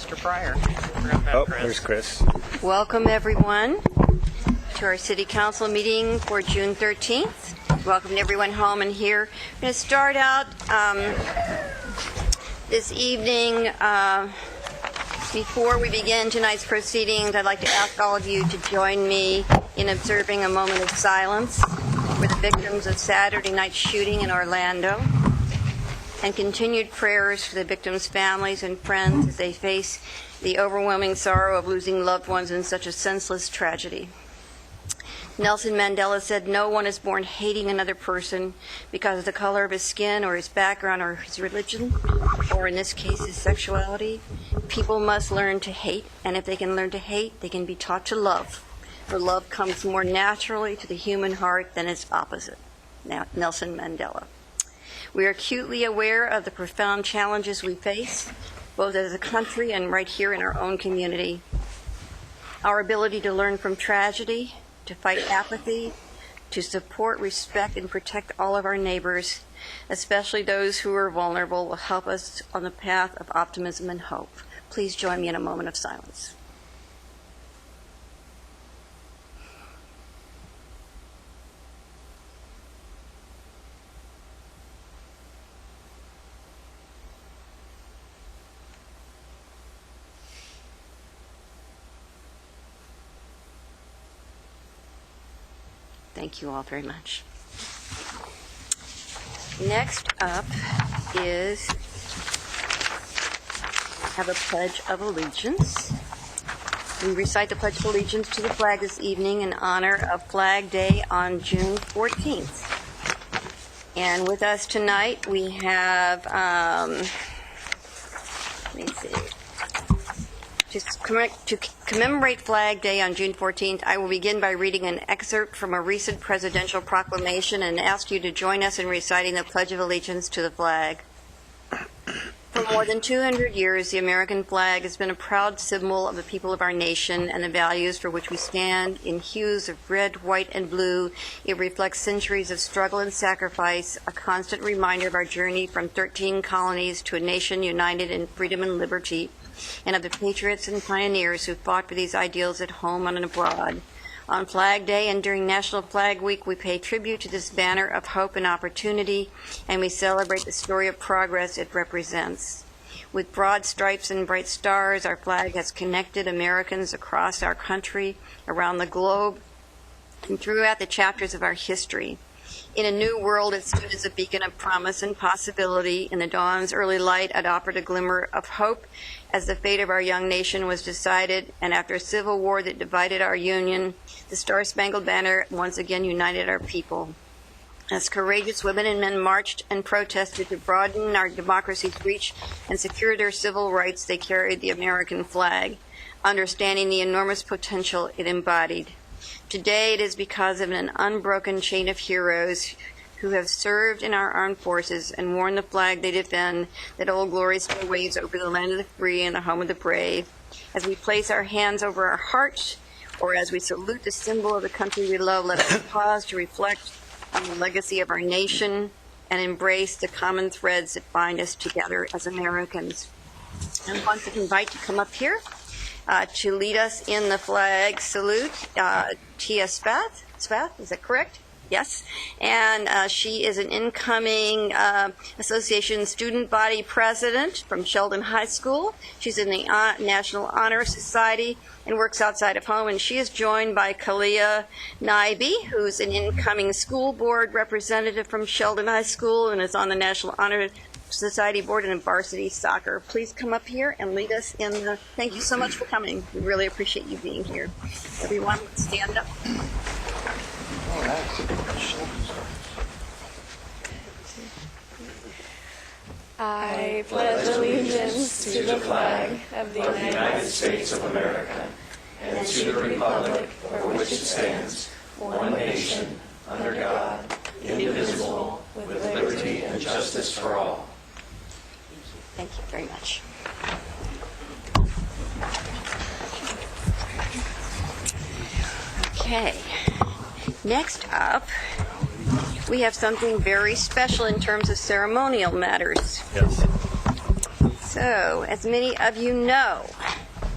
Mr. Pryor. Oh, there's Chris. Welcome, everyone, to our City Council meeting for June 13th. Welcome to everyone home and here. I'm going to start out this evening. Before we begin tonight's proceedings, I'd like to ask all of you to join me in observing a moment of silence for the victims of Saturday night's shooting in Orlando, and continued prayers for the victims' families and friends as they face the overwhelming sorrow of losing loved ones in such a senseless tragedy. Nelson Mandela said, "No one is born hating another person because of the color of his skin or his background or his religion, or in this case, his sexuality. People must learn to hate, and if they can learn to hate, they can be taught to love. For love comes more naturally to the human heart than its opposite." Now, Nelson Mandela. We are acutely aware of the profound challenges we face, both as a country and right here in our own community. Our ability to learn from tragedy, to fight apathy, to support, respect, and protect all of our neighbors, especially those who are vulnerable, will help us on the path of optimism and hope. Please join me in a moment of silence. Thank you all very much. Next up is have a Pledge of Allegiance. We recite the Pledge of Allegiance to the flag this evening in honor of Flag Day on June 14th. And with us tonight we have, let me see. To commemorate Flag Day on June 14th, I will begin by reading an excerpt from a recent presidential proclamation and ask you to join us in reciting the Pledge of Allegiance to the flag. For more than 200 years, the American flag has been a proud symbol of the people of our nation and the values for which we stand. In hues of red, white, and blue, it reflects centuries of struggle and sacrifice, a constant reminder of our journey from 13 colonies to a nation united in freedom and liberty, and of the patriots and pioneers who fought for these ideals at home and abroad. On Flag Day and during National Flag Week, we pay tribute to this banner of hope and opportunity, and we celebrate the story of progress it represents. With broad stripes and bright stars, our flag has connected Americans across our country, around the globe, and throughout the chapters of our history. In a new world, it stood as a beacon of promise and possibility. In the dawn's early light, it offered a glimmer of hope as the fate of our young nation was decided, and after a civil war that divided our union, the Star-Spangled Banner once again united our people. As courageous women and men marched and protested to broaden our democracy's reach and secure their civil rights, they carried the American flag, understanding the enormous potential it embodied. Today, it is because of an unbroken chain of heroes who have served in our armed forces and worn the flag they defend that Old Glory still waves over the land of the free and the home of the brave. As we place our hands over our hearts, or as we salute the symbol of the country we love, let us pause to reflect on the legacy of our nation and embrace the common threads that bind us together as Americans. I want to invite to come up here to lead us in the flag salute, Tia Spath. Spath, is that correct? Yes. And she is an incoming association student body president from Sheldon High School. She's in the National Honor Society and works outside of home. And she is joined by Kalia Naibi, who's an incoming school board representative from Sheldon High School and is on the National Honor Society board and in varsity soccer. Please come up here and lead us in the, thank you so much for coming. We really appreciate you being here. Everyone, let's stand up. I pledge allegiance to the flag of the United States of America and to the republic for which it stands, one nation, under God, indivisible, with liberty and justice for all. Thank you very much. Okay. Next up, we have something very special in terms of ceremonial matters. Yes. So, as many of you know,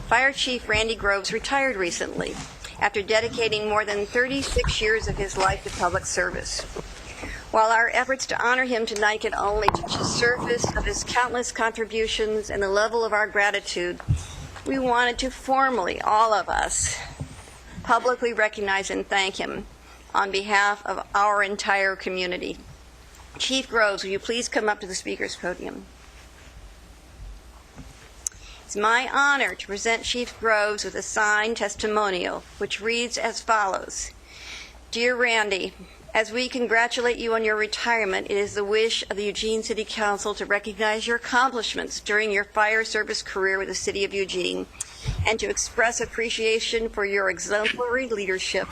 Fire Chief Randy Groves retired recently after dedicating more than 36 years of his life to public service. While our efforts to honor him tonight can only touch the surface of his countless contributions and the level of our gratitude, we wanted to formally, all of us, publicly recognize and thank him on behalf of our entire community. Chief Groves, will you please come up to the speaker's podium? It's my honor to present Chief Groves with a signed testimonial, which reads as follows. Dear Randy, as we congratulate you on your retirement, it is the wish of the Eugene City Council to recognize your accomplishments during your fire service career with the City of Eugene and to express appreciation for your exemplary leadership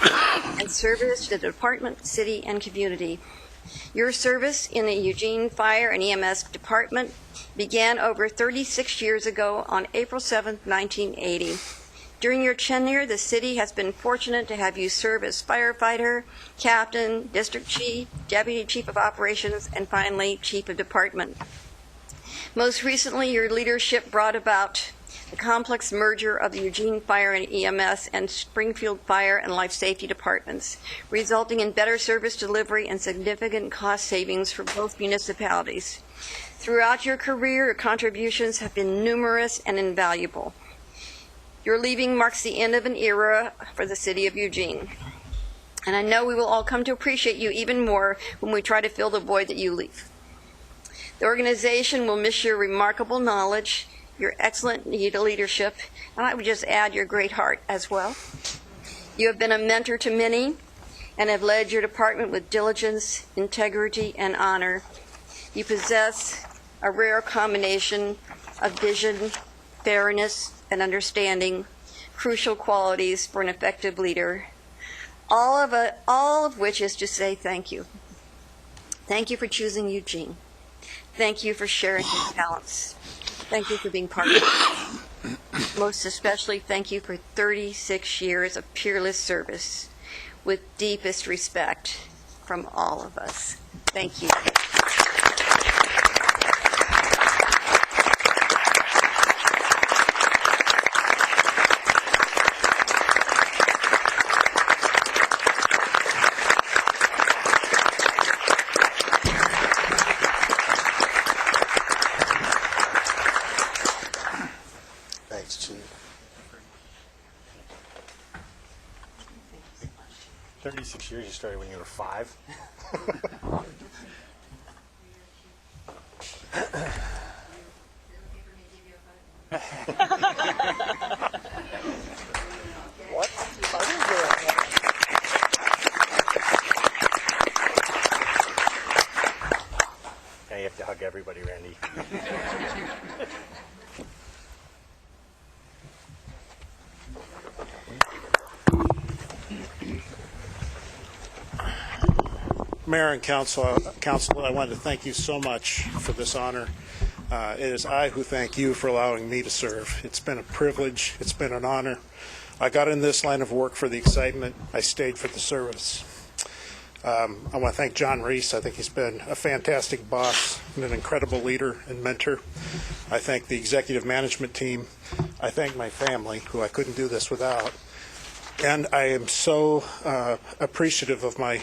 and service to the department, city, and community. Your service in the Eugene Fire and EMS Department began over 36 years ago on April 7, 1980. During your tenure, the city has been fortunate to have you serve as firefighter, captain, district chief, deputy chief of operations, and finally, chief of department. Most recently, your leadership brought about the complex merger of the Eugene Fire and EMS and Springfield Fire and Life Safety departments, resulting in better service delivery and significant cost savings for both municipalities. Throughout your career, your contributions have been numerous and invaluable. Your leaving marks the end of an era for the City of Eugene. And I know we will all come to appreciate you even more when we try to fill the void that you leave. The organization will miss your remarkable knowledge, your excellent leadership, and I would just add your great heart as well. You have been a mentor to many and have led your department with diligence, integrity, and honor. You possess a rare combination of vision, fairness, and understanding, crucial qualities for an effective leader, all of which is to say thank you. Thank you for choosing Eugene. Thank you for sharing your talents. Thank you for being part of it. Most especially, thank you for 36 years of peerless service with deepest respect from all of us. Thank you. Thanks, Chief. 36 years, you started when you were 5. What? I didn't do that. Now you have to hug everybody, Randy. Mayor and Council, I wanted to thank you so much for this honor. It is I who thank you for allowing me to serve. It's been a privilege. It's been an honor. I got in this line of work for the excitement. I stayed for the service. I want to thank John Reese. I think he's been a fantastic boss and an incredible leader and mentor. I thank the executive management team. I thank my family, who I couldn't do this without. And I am so appreciative of my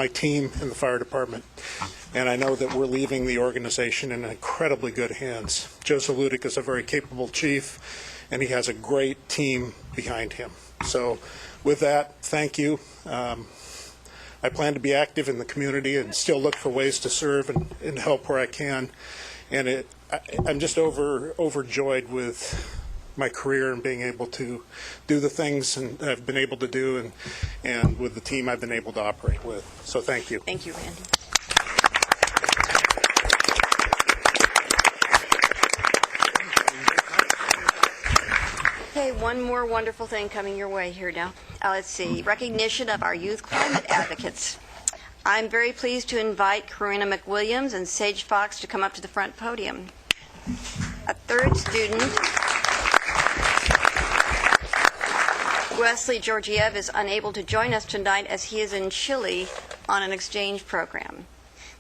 team in the fire department. And I know that we're leaving the organization in incredibly good hands. Joe Zaludik is a very capable chief, and he has a great team behind him. So with that, thank you. I plan to be active in the community and still look for ways to serve and help where I can. And I'm just overjoyed with my career and being able to do the things and I've been able to do and with the team I've been able to operate with. So thank you. Thank you, Randy. Okay, one more wonderful thing coming your way here now. Let's see, recognition of our youth climate advocates. I'm very pleased to invite Karina McWilliams and Sage Fox to come up to the front podium. A third student, Wesley Georgiev, is unable to join us tonight as he is in Chile on an exchange program.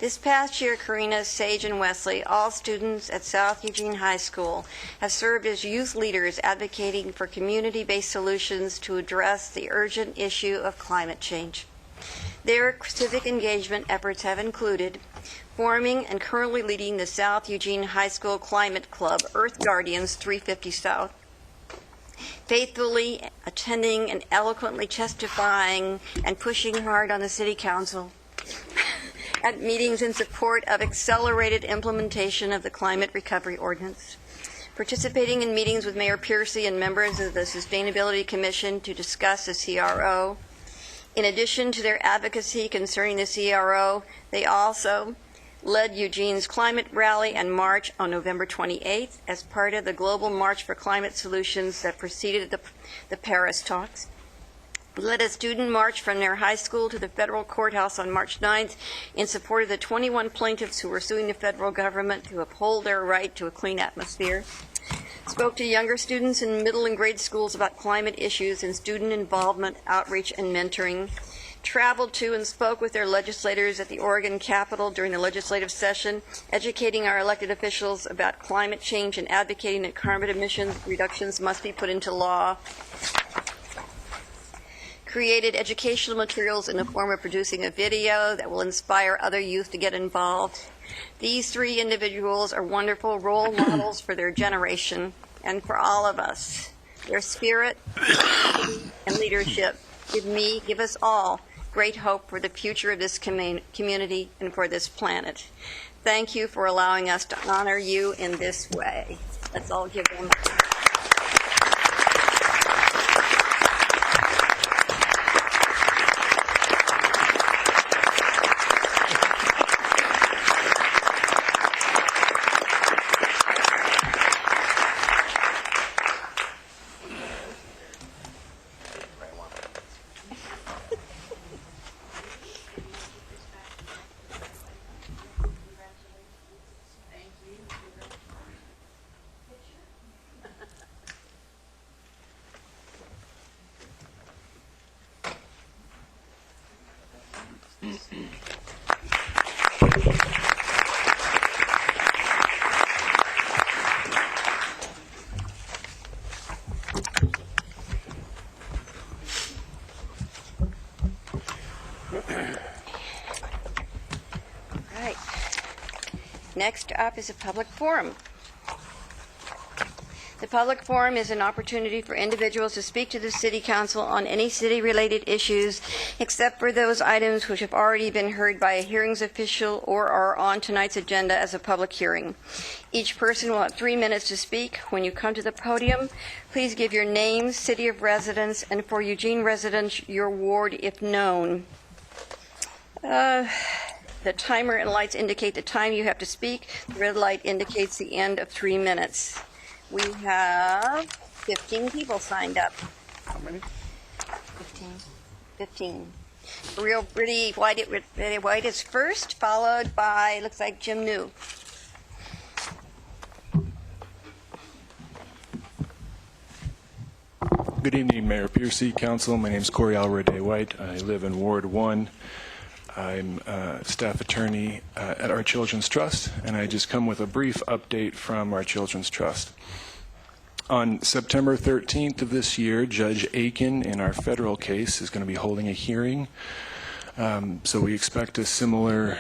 This past year, Karina, Sage, and Wesley, all students at South Eugene High School, have served as youth leaders advocating for community-based solutions to address the urgent issue of climate change. Their civic engagement efforts have included forming and currently leading the South Eugene High School Climate Club, Earth Guardians 350 South, faithfully attending and eloquently testifying and pushing hard on the City Council at meetings in support of accelerated implementation of the Climate Recovery Ordinance, participating in meetings with Mayor Piercy and members of the Sustainability Commission to discuss the CRO. In addition to their advocacy concerning the CRO, they also led Eugene's Climate Rally and March on November 28th as part of the Global March for Climate Solutions that preceded the Paris talks. Led a student march from their high school to the federal courthouse on March 9th in support of the 21 plaintiffs who were suing the federal government to uphold their right to a clean atmosphere. Spoke to younger students in middle and grade schools about climate issues and student involvement, outreach, and mentoring. Traveled to and spoke with their legislators at the Oregon Capitol during the legislative session, educating our elected officials about climate change and advocating that carbon emissions reductions must be put into law. Created educational materials in the form of producing a video that will inspire other youth to get involved. These three individuals are wonderful role models for their generation and for all of us. Their spirit and leadership give us all great hope for the future of this community and for this planet. Thank you for allowing us to honor you in this way. Let's all give them. Right. Next up is a public forum. The public forum is an opportunity for individuals to speak to the City Council on any city-related issues, except for those items which have already been heard by a hearings official or are on tonight's agenda as a public hearing. Each person will have 3 minutes to speak. When you come to the podium, please give your name, city of residence, and for Eugene residents, your ward if known. The timer and lights indicate the time you have to speak. The red light indicates the end of 3 minutes. We have 15 people signed up. How many? 15. Real pretty White is first, followed by, looks like Jim New. Good evening, Mayor Piercy, Council. My name is Corey Alroday White. I live in Ward 1. I'm a staff attorney at Our Children's Trust, and I just come with a brief update from Our Children's Trust. On September 13th of this year, Judge Aiken in our federal case is going to be holding a hearing. So we expect a similar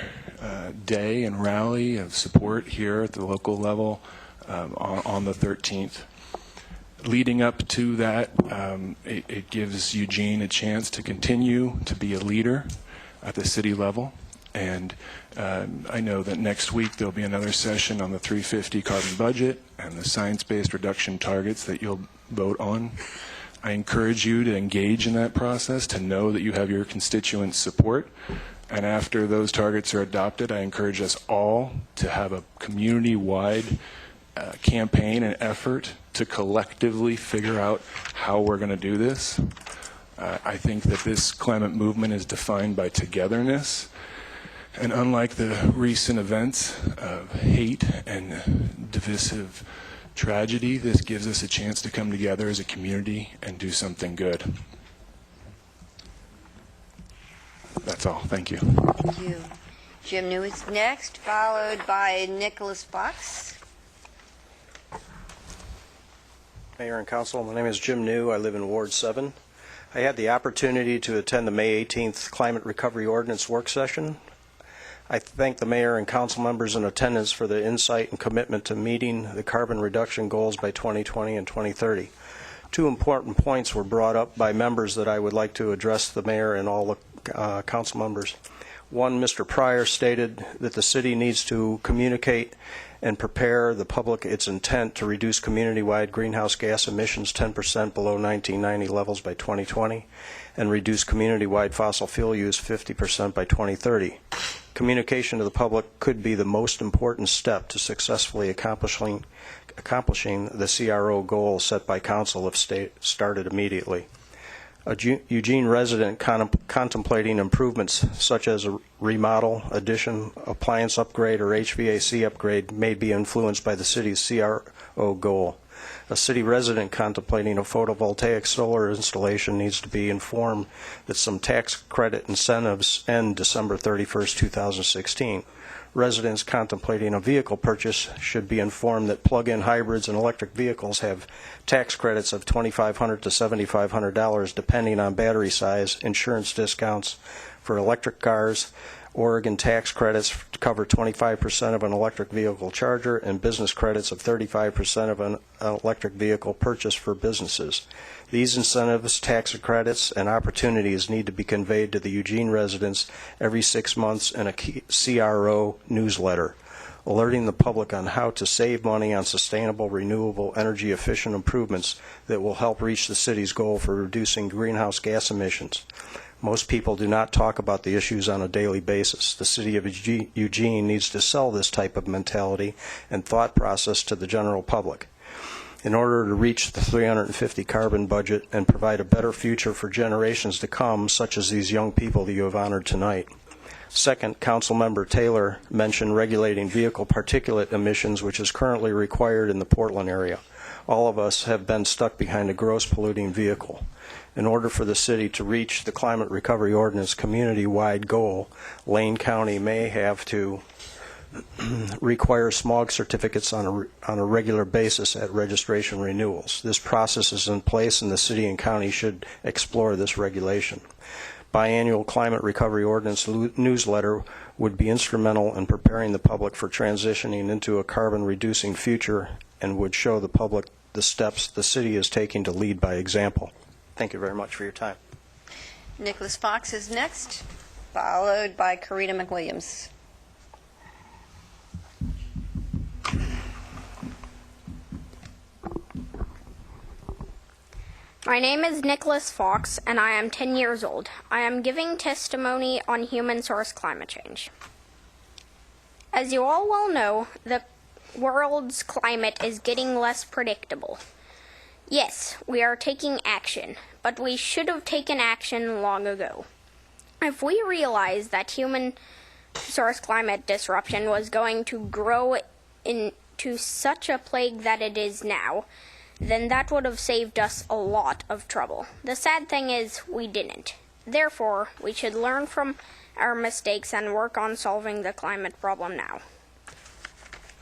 day and rally of support here at the local level on the 13th. Leading up to that, it gives Eugene a chance to continue to be a leader at the city level, and I know that next week there'll be another session on the 350 carbon budget and the science-based reduction targets that you'll vote on. I encourage you to engage in that process, to know that you have your constituents' support, and after those targets are adopted, I encourage us all to have a community-wide campaign and effort to collectively figure out how we're going to do this. I think that this climate movement is defined by togetherness, and unlike the recent events of hate and divisive tragedy, this gives us a chance to come together as a community and do something good. That's all. Thank you. Thank you. Jim New is next, followed by Nicholas Fox. Mayor and Council, my name is Jim New. I live in Ward 7. I had the opportunity to attend the May 18th Climate Recovery Ordinance work session. I thank the Mayor and Council members in attendance for the insight and commitment to meeting the carbon reduction goals by 2020 and 2030. Two important points were brought up by members that I would like to address the Mayor and all the Council members. One, Mr. Pryor stated that the city needs to communicate and prepare the public its intent to reduce community-wide greenhouse gas emissions 10% below 1990 levels by 2020 and reduce community-wide fossil fuel use 50% by 2030. Communication to the public could be the most important step to successfully accomplishing the CRO goals set by Council if started immediately. A Eugene resident contemplating improvements such as a remodel, addition, appliance upgrade, or HVAC upgrade may be influenced by the city's CRO goal. A city resident contemplating a photovoltaic solar installation needs to be informed that some tax credit incentives end December 31st, 2016. Residents contemplating a vehicle purchase should be informed that plug-in hybrids and electric vehicles have tax credits of $2,500 to $7,500 depending on battery size, insurance discounts for electric cars, Oregon tax credits to cover 25% of an electric vehicle charger, and business credits of 35% of an electric vehicle purchase for businesses. These incentives, tax credits, and opportunities need to be conveyed to the Eugene residents every 6 months in a CRO newsletter, alerting the public on how to save money on sustainable, renewable, energy-efficient improvements that will help reach the city's goal for reducing greenhouse gas emissions. Most people do not talk about the issues on a daily basis. The city of Eugene needs to sell this type of mentality and thought process to the general public. In order to reach the 350 carbon budget and provide a better future for generations to come, such as these young people that you have honored tonight. Second, Councilmember Taylor mentioned regulating vehicle particulate emissions, which is currently required in the Portland area. All of us have been stuck behind a gross polluting vehicle. In order for the city to reach the Climate Recovery Ordinance community-wide goal, Lane County may have to require smog certificates on a regular basis at registration renewals. This process is in place, and the city and county should explore this regulation. Biannual Climate Recovery Ordinance newsletter would be instrumental in preparing the public for transitioning into a carbon-reducing future and would show the public the steps the city is taking to lead by example. Thank you very much for your time. Nicholas Fox is next, followed by Karina McWilliams. My name is Nicholas Fox, and I am 10 years old. I am giving testimony on human-source climate change. As you all well know, the world's climate is getting less predictable. Yes, we are taking action, but we should have taken action long ago. If we realized that human-source climate disruption was going to grow into such a plague that it is now, then that would have saved us a lot of trouble. The sad thing is, we didn't. Therefore, we should learn from our mistakes and work on solving the climate problem now.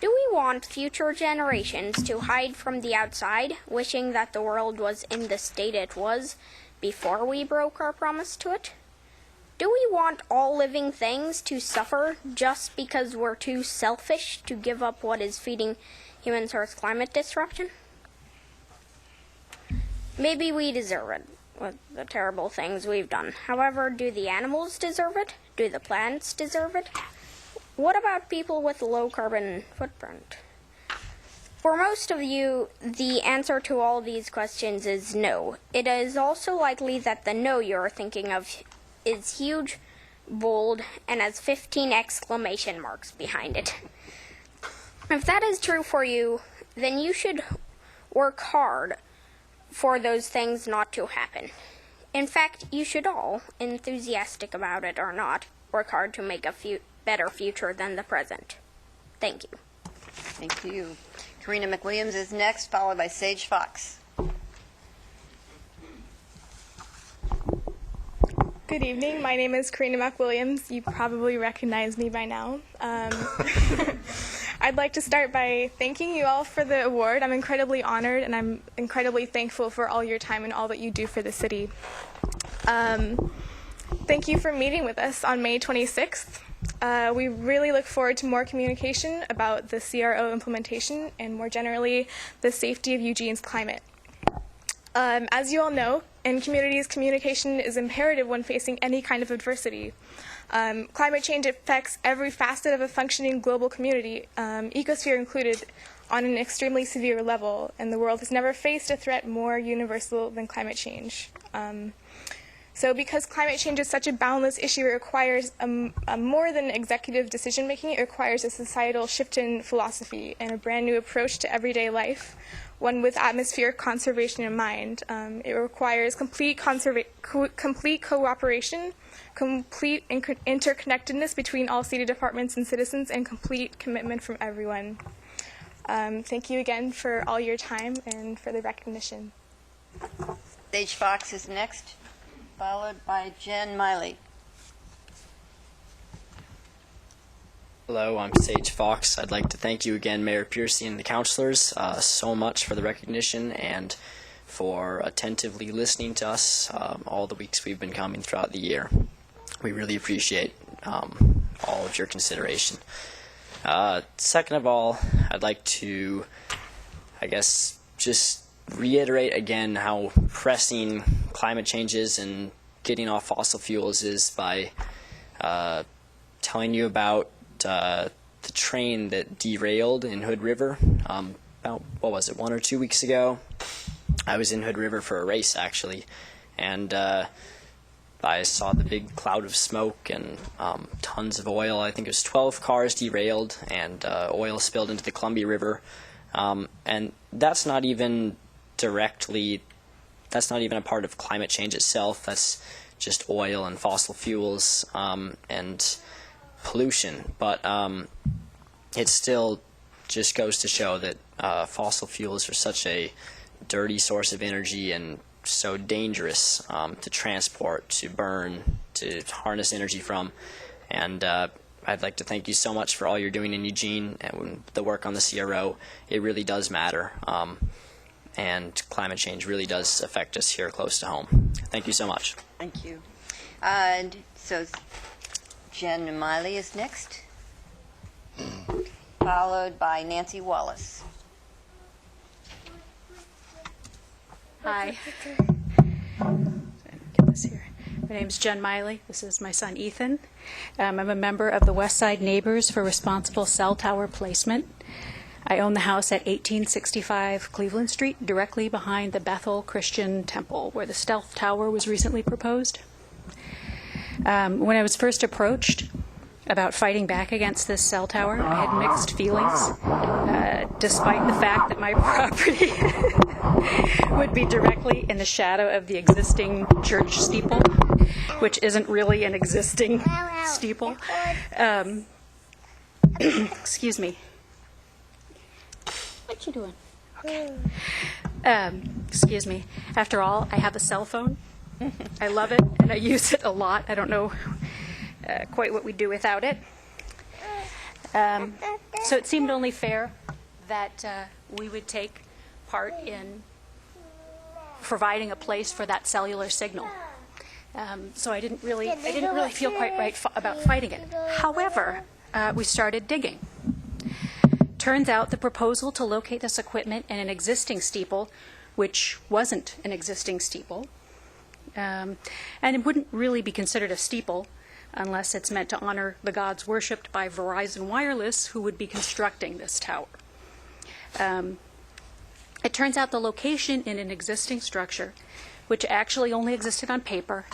Do we want future generations to hide from the outside, wishing that the world was in the state it was before we broke our promise to it? Do we want all living things to suffer just because we're too selfish to give up what is feeding human-source climate disruption? Maybe we deserve it with the terrible things we've done. However, do the animals deserve it? Do the plants deserve it? What about people with a low carbon footprint? For most of you, the answer to all these questions is no. It is also likely that the no you're thinking of is huge, bold, and has 15 exclamation marks behind it. If that is true for you, then you should work hard for those things not to happen. In fact, you should all, enthusiastic about it or not, work hard to make a better future than the present. Thank you. Thank you. Karina McWilliams is next, followed by Sage Fox. Good evening. My name is Karina McWilliams. You probably recognize me by now. I'd like to start by thanking you all for the award. I'm incredibly honored, and I'm incredibly thankful for all your time and all that you do for the city. Thank you for meeting with us on May 26th. We really look forward to more communication about the CRO implementation and more generally the safety of Eugene's climate. As you all know, in communities, communication is imperative when facing any kind of adversity. Climate change affects every facet of a functioning global community, ecosphere included, on an extremely severe level, and the world has never faced a threat more universal than climate change. So because climate change is such a boundless issue, it requires a more than executive decision-making. It requires a societal shift in philosophy and a brand new approach to everyday life, one with atmospheric conservation in mind. It requires complete cooperation, complete interconnectedness between all city departments and citizens, and complete commitment from everyone. Thank you again for all your time and for the recognition. Sage Fox is next, followed by Jen Miley. Hello, I'm Sage Fox. I'd like to thank you again, Mayor Piercy and the councilors, so much for the recognition and for attentively listening to us all the weeks we've been coming throughout the year. We really appreciate all of your consideration. Second of all, I'd like to, just reiterate again how pressing climate change is and getting off fossil fuels is by telling you about the train that derailed in Hood River about, 1 or 2 weeks ago. I was in Hood River for a race, actually, and I saw the big cloud of smoke and tons of oil. I think it was 12 cars derailed and oil spilled into the Columbia River. And that's not even a part of climate change itself. That's just oil and fossil fuels and pollution. But it still just goes to show that fossil fuels are such a dirty source of energy and so dangerous to transport, to burn, to harness energy from. And I'd like to thank you so much for all you're doing in Eugene and the work on the CRO. It really does matter. And climate change really does affect us here close to home. Thank you so much. Thank you. And so Jen Miley is next, followed by Nancy Wallace. Hi. Get this here. My name is Jen Miley. This is my son Ethan. I'm a member of the Westside Neighbors for Responsible Cell Tower Placement. I own the house at 1865 Cleveland Street, directly behind the Bethel Christian Temple, where the stealth tower was recently proposed. When I was first approached about fighting back against this cell tower, I had mixed feelings, despite the fact that my property would be directly in the shadow of the existing church steeple, which isn't really an existing steeple. Excuse me. What you doing? Okay. Excuse me. After all, I have a cell phone. I love it, and I use it a lot. I don't know quite what we'd do without it. So it seemed only fair that we would take part in providing a place for that cellular signal. So I didn't really feel quite right about fighting it. However, we started digging. Turns out the proposal to locate this equipment in an existing steeple, which wasn't an existing steeple, and it wouldn't really be considered a steeple unless it's meant to honor the gods worshipped by Verizon Wireless, who would be constructing this tower. It turns out the location in an existing structure, which actually only existed on paper,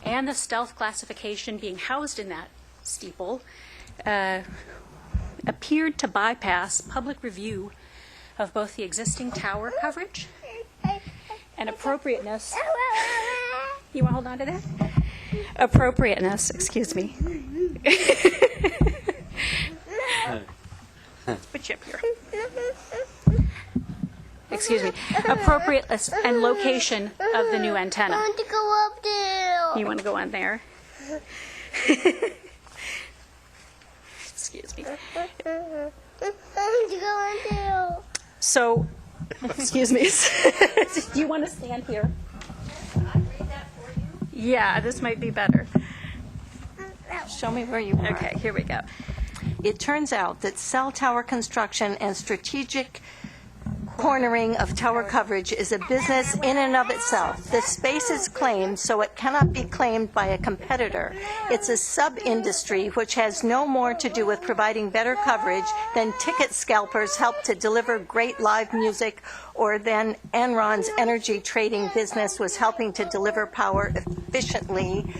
and the stealth classification being housed in that steeple, appeared to bypass public review of both the existing tower coverage and appropriateness. You want to hold on to that? Appropriateness, excuse me. Put you up here. Excuse me. Appropriateness and location of the new antenna. I want to go up there. You want to go on there? Excuse me. So, excuse me. Do you want to stand here? Yeah, this might be better. Show me where you are. Okay, here we go. It turns out that cell tower construction and strategic cornering of tower coverage is a business in and of itself. The space is claimed, so it cannot be claimed by a competitor. It's a sub-industry which has no more to do with providing better coverage than ticket scalpers help to deliver great live music, or than Enron's energy trading business was helping to deliver power efficiently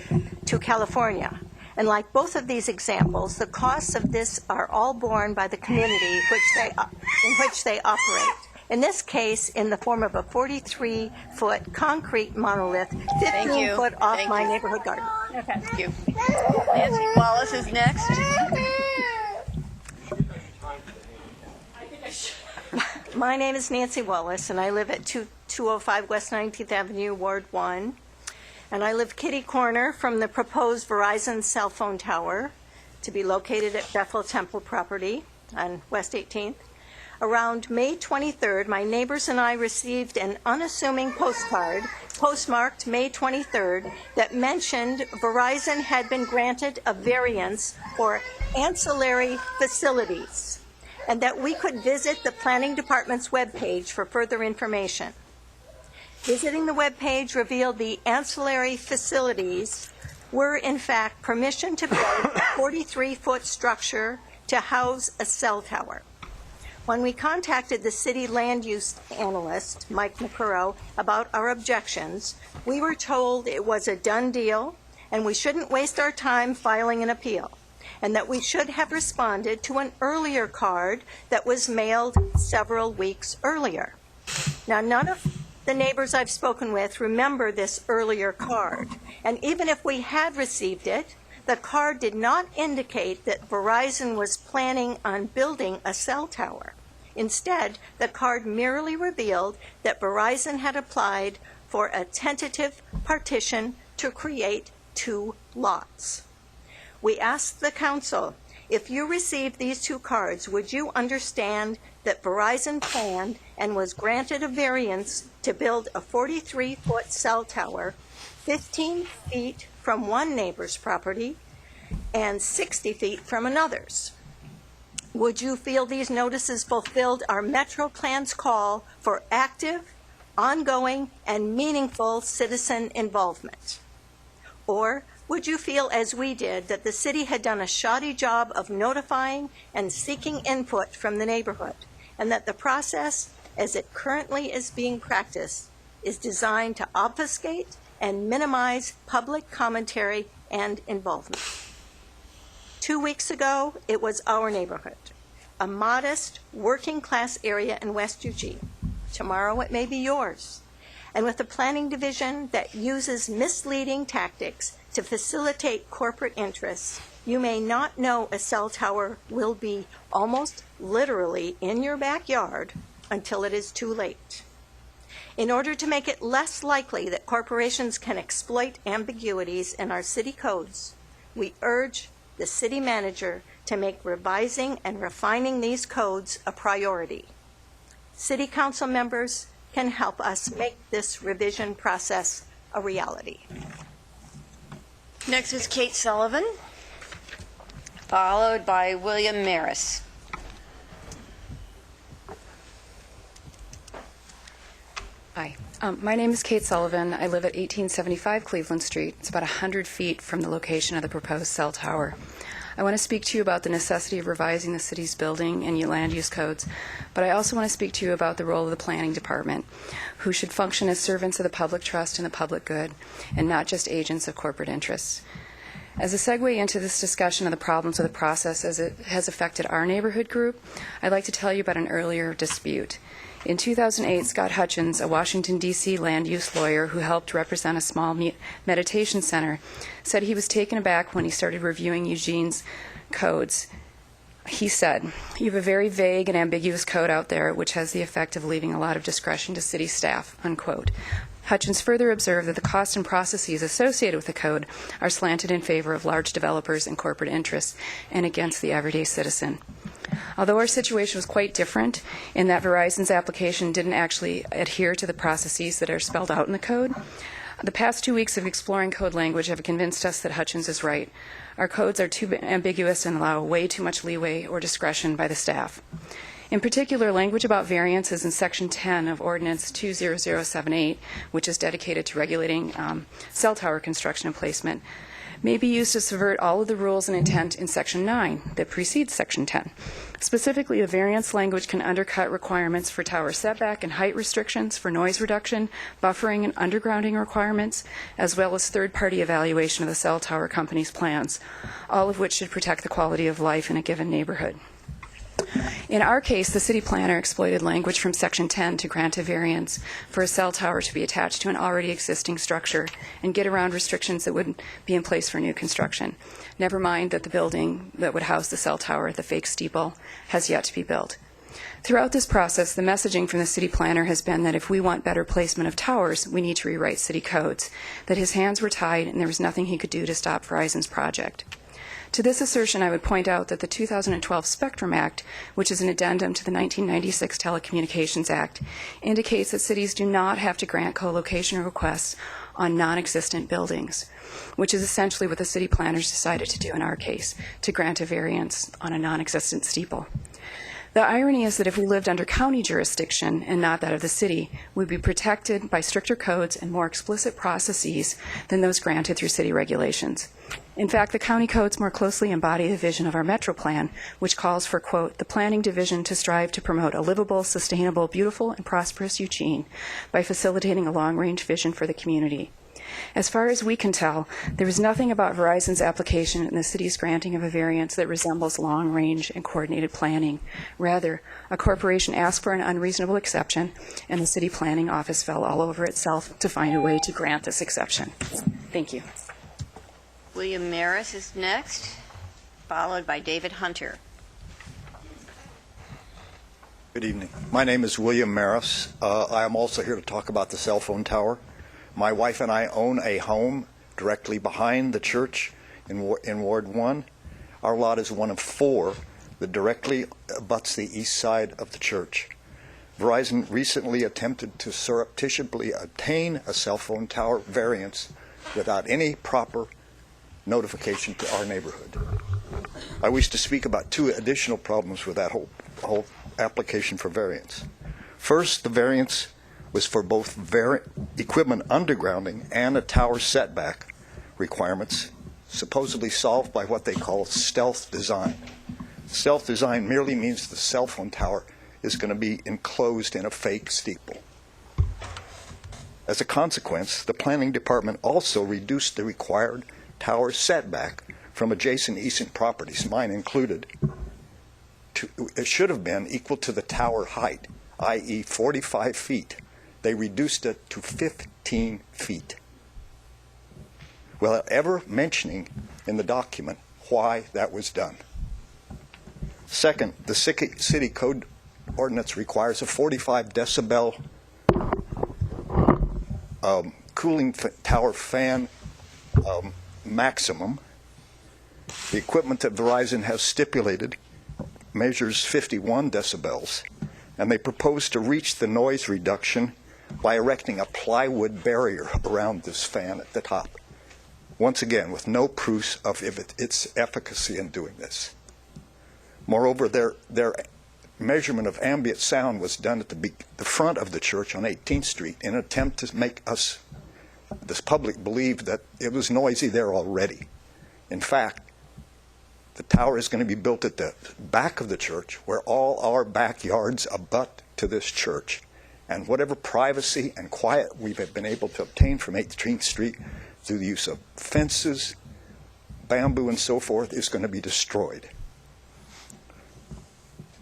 to California. And like both of these examples, the costs of this are all borne by the community in which they operate. In this case, in the form of a 43-foot concrete monolith, 15 foot off my neighborhood garden. Okay. Thank you. Nancy Wallace is next. My name is Nancy Wallace, and I live at 205 West 19th Avenue, Ward 1. And I live kitty corner from the proposed Verizon cell phone tower to be located at Bethel Temple property on West 18th. Around May 23rd, my neighbors and I received an unassuming postcard, postmarked May 23rd, that mentioned Verizon had been granted a variance for ancillary facilities, and that we could visit the planning department's webpage for further information. Visiting the webpage revealed the ancillary facilities were, in fact, permission to build a 43-foot structure to house a cell tower. When we contacted the city land use analyst, Mike McCurrow, about our objections, we were told it was a done deal and we shouldn't waste our time filing an appeal, and that we should have responded to an earlier card that was mailed several weeks earlier. Now, none of the neighbors I've spoken with remember this earlier card, and even if we had received it, the card did not indicate that Verizon was planning on building a cell tower. Instead, the card merely revealed that Verizon had applied for a tentative partition to create 2 lots. We asked the council, if you received these 2 cards, would you understand that Verizon planned and was granted a variance to build a 43-foot cell tower 15 feet from one neighbor's property and 60 feet from another's? Would you feel these notices fulfilled our Metro Plan's call for active, ongoing, and meaningful citizen involvement? Or would you feel, as we did, that the city had done a shoddy job of notifying and seeking input from the neighborhood, and that the process, as it currently is being practiced, is designed to obfuscate and minimize public commentary and involvement? 2 weeks ago, it was our neighborhood, a modest, working-class area in West Eugene. Tomorrow, it may be yours. And with a planning division that uses misleading tactics to facilitate corporate interests, you may not know a cell tower will be almost literally in your backyard until it is too late. In order to make it less likely that corporations can exploit ambiguities in our city codes, we urge the city manager to make revising and refining these codes a priority. City council members can help us make this revision process a reality. Next is Kate Sullivan, followed by William Maris. Hi, my name is Kate Sullivan. I live at 1875 Cleveland Street. It's about 100 feet from the location of the proposed cell tower. I want to speak to you about the necessity of revising the city's building and land use codes, but I also want to speak to you about the role of the planning department, who should function as servants of the public trust and the public good, and not just agents of corporate interess. As a segue into this discussion of the problems of the process as it has affected our neighborhood group, I'd like to tell you about an earlier dispute. In 2008, Scott Hutchins, a Washington, D.C. land use lawyer who helped represent a small meditation center, said he was taken aback when he started reviewing Eugene's codes. He said, "You have a very vague and ambiguous code out there which has the effect of leaving a lot of discretion to city staff," unquote. Hutchins further observed that the cost and processes associated with the code are slanted in favor of large developers and corporate interests and against the everyday citizen. Although our situation was quite different in that Verizon's application didn't actually adhere to the processes that are spelled out in the code, the past 2 weeks of exploring code language have convinced us that Hutchins is right. Our codes are too ambiguous and allow way too much leeway or discretion by the staff. In particular, language about variances in Section 10 of Ordinance 20078, which is dedicated to regulating cell tower construction and placement, may be used to subvert all of the rules and intent in Section 9 that precedes Section 10. Specifically, the variance language can undercut requirements for tower setback and height restrictions, for noise reduction, buffering and undergrounding requirements, as well as third-party evaluation of the cell tower company's plans, all of which should protect the quality of life in a given neighborhood. In our case, the city planner exploited language from Section 10 to grant a variance for a cell tower to be attached to an already existing structure and get around restrictions that would be in place for new construction. Never mind that the building that would house the cell tower, the fake steeple, has yet to be built. Throughout this process, the messaging from the city planner has been that if we want better placement of towers, we need to rewrite city codes, that his hands were tied and there was nothing he could do to stop Verizon's project. To this assertion, I would point out that the 2012 Spectrum Act, which is an addendum to the 1996 Telecommunications Act, indicates that cities do not have to grant co-location requests on non-existent buildings, which is essentially what the city planners decided to do in our case, to grant a variance on a non-existent steeple. The irony is that if we lived under county jurisdiction and not that of the city, we'd be protected by stricter codes and more explicit processes than those granted through city regulations. In fact, the county codes more closely embody the vision of our Metro Plan, which calls for, quote, the planning division to strive to promote a livable, sustainable, beautiful, and prosperous Eugene by facilitating a long-range vision for the community. As far as we can tell, there is nothing about Verizon's application and the city's granting of a variance that resembles long-range and coordinated planning. Rather, a corporation asked for an unreasonable exception, and the city planning office fell all over itself to find a way to grant this exception. Thank you. William Maris is next, followed by David Hunter. Good evening. My name is William Maris. I am also here to talk about the cell phone tower. My wife and I own a home directly behind the church in Ward 1. Our lot is one of 4 that directly abuts the east side of the church. Verizon recently attempted to surreptitiously obtain a cell phone tower variance without any proper notification to our neighborhood. I wish to speak about 2 additional problems with that whole application for variance. First, the variance was for both equipment undergrounding and a tower setback requirements, supposedly solved by what they call stealth design. Stealth design merely means the cell phone tower is going to be enclosed in a fake steeple. As a consequence, the planning department also reduced the required tower setback from adjacent eastern properties, mine included. It should have been equal to the tower height, i.e. 45 feet. They reduced it to 15 feet, without ever mentioning in the document why that was done. Second, the city code ordinance requires a 45 decibel cooling tower fan maximum. The equipment that Verizon has stipulated measures 51 decibels, and they propose to reach the noise reduction by erecting a plywood barrier around this fan at the top. Once again, with no proofs of its efficacy in doing this. Moreover, their measurement of ambient sound was done at the front of the church on 18th Street in an attempt to make us, this public, believe that it was noisy there already. In fact, the tower is going to be built at the back of the church, where all our backyards abut to this church. And whatever privacy and quiet we've been able to obtain from 18th Street through the use of fences, bamboo, and so forth is going to be destroyed.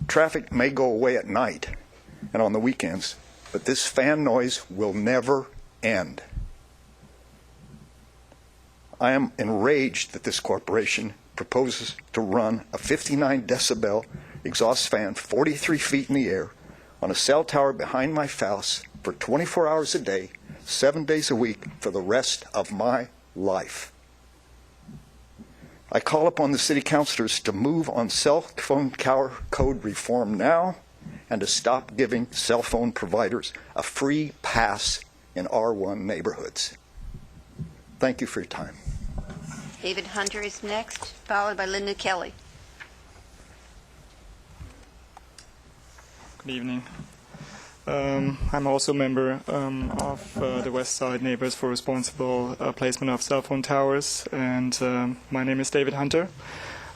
Traffic may go away at night and on the weekends, but this fan noise will never end. I am enraged that this corporation proposes to run a 59 decibel exhaust fan 43 feet in the air on a cell tower behind my house for 24 hours a day, 7 days a week for the rest of my life. I call upon the city councilors to move on cell phone tower code reform now and to stop giving cell phone providers a free pass in R1 neighborhoods. Thank you for your time. David Hunter is next, followed by Linda Kelly. Good evening. I'm also a member of the West Side Neighbors for Responsible Placement of Cell Phone Towers, and my name is David Hunter.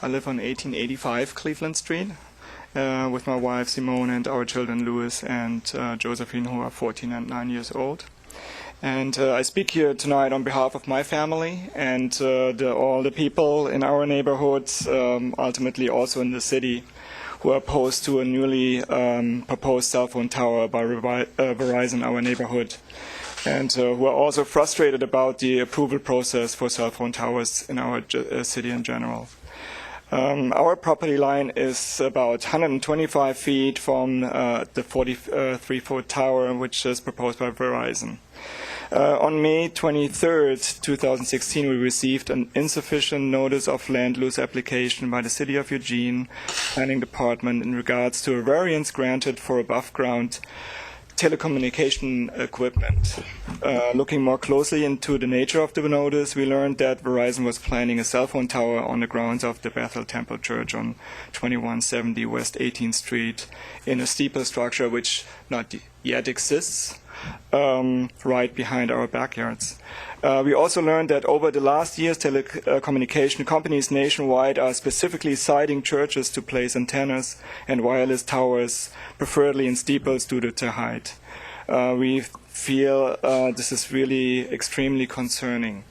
I live on 1885 Cleveland Street with my wife Simone and our children Louis and Josephine, who are 14 and 9 years old. And I speak here tonight on behalf of my family and all the people in our neighborhoods, ultimately also in the city, who are opposed to a newly proposed cell phone tower by Verizon in our neighborhood, and who are also frustrated about the approval process for cell phone towers in our city in general. Our property line is about 125 feet from the 43-foot tower, which is proposed by Verizon. On May 23rd, 2016, we received an insufficient notice of land use application by the City of Eugene Planning Department in regards to a variance granted for above-ground telecommunication equipment. Looking more closely into the nature of the notice, we learned that Verizon was planning a cell phone tower on the grounds of the Bethel Temple Church on 2170 West 18th Street in a steeple structure which not yet exists, right behind our backyards. We also learned that over the last years, telecommunication companies nationwide are specifically citing churches to place antennas and wireless towers, preferably in steeples due to their height. We feel this is really extremely concerning.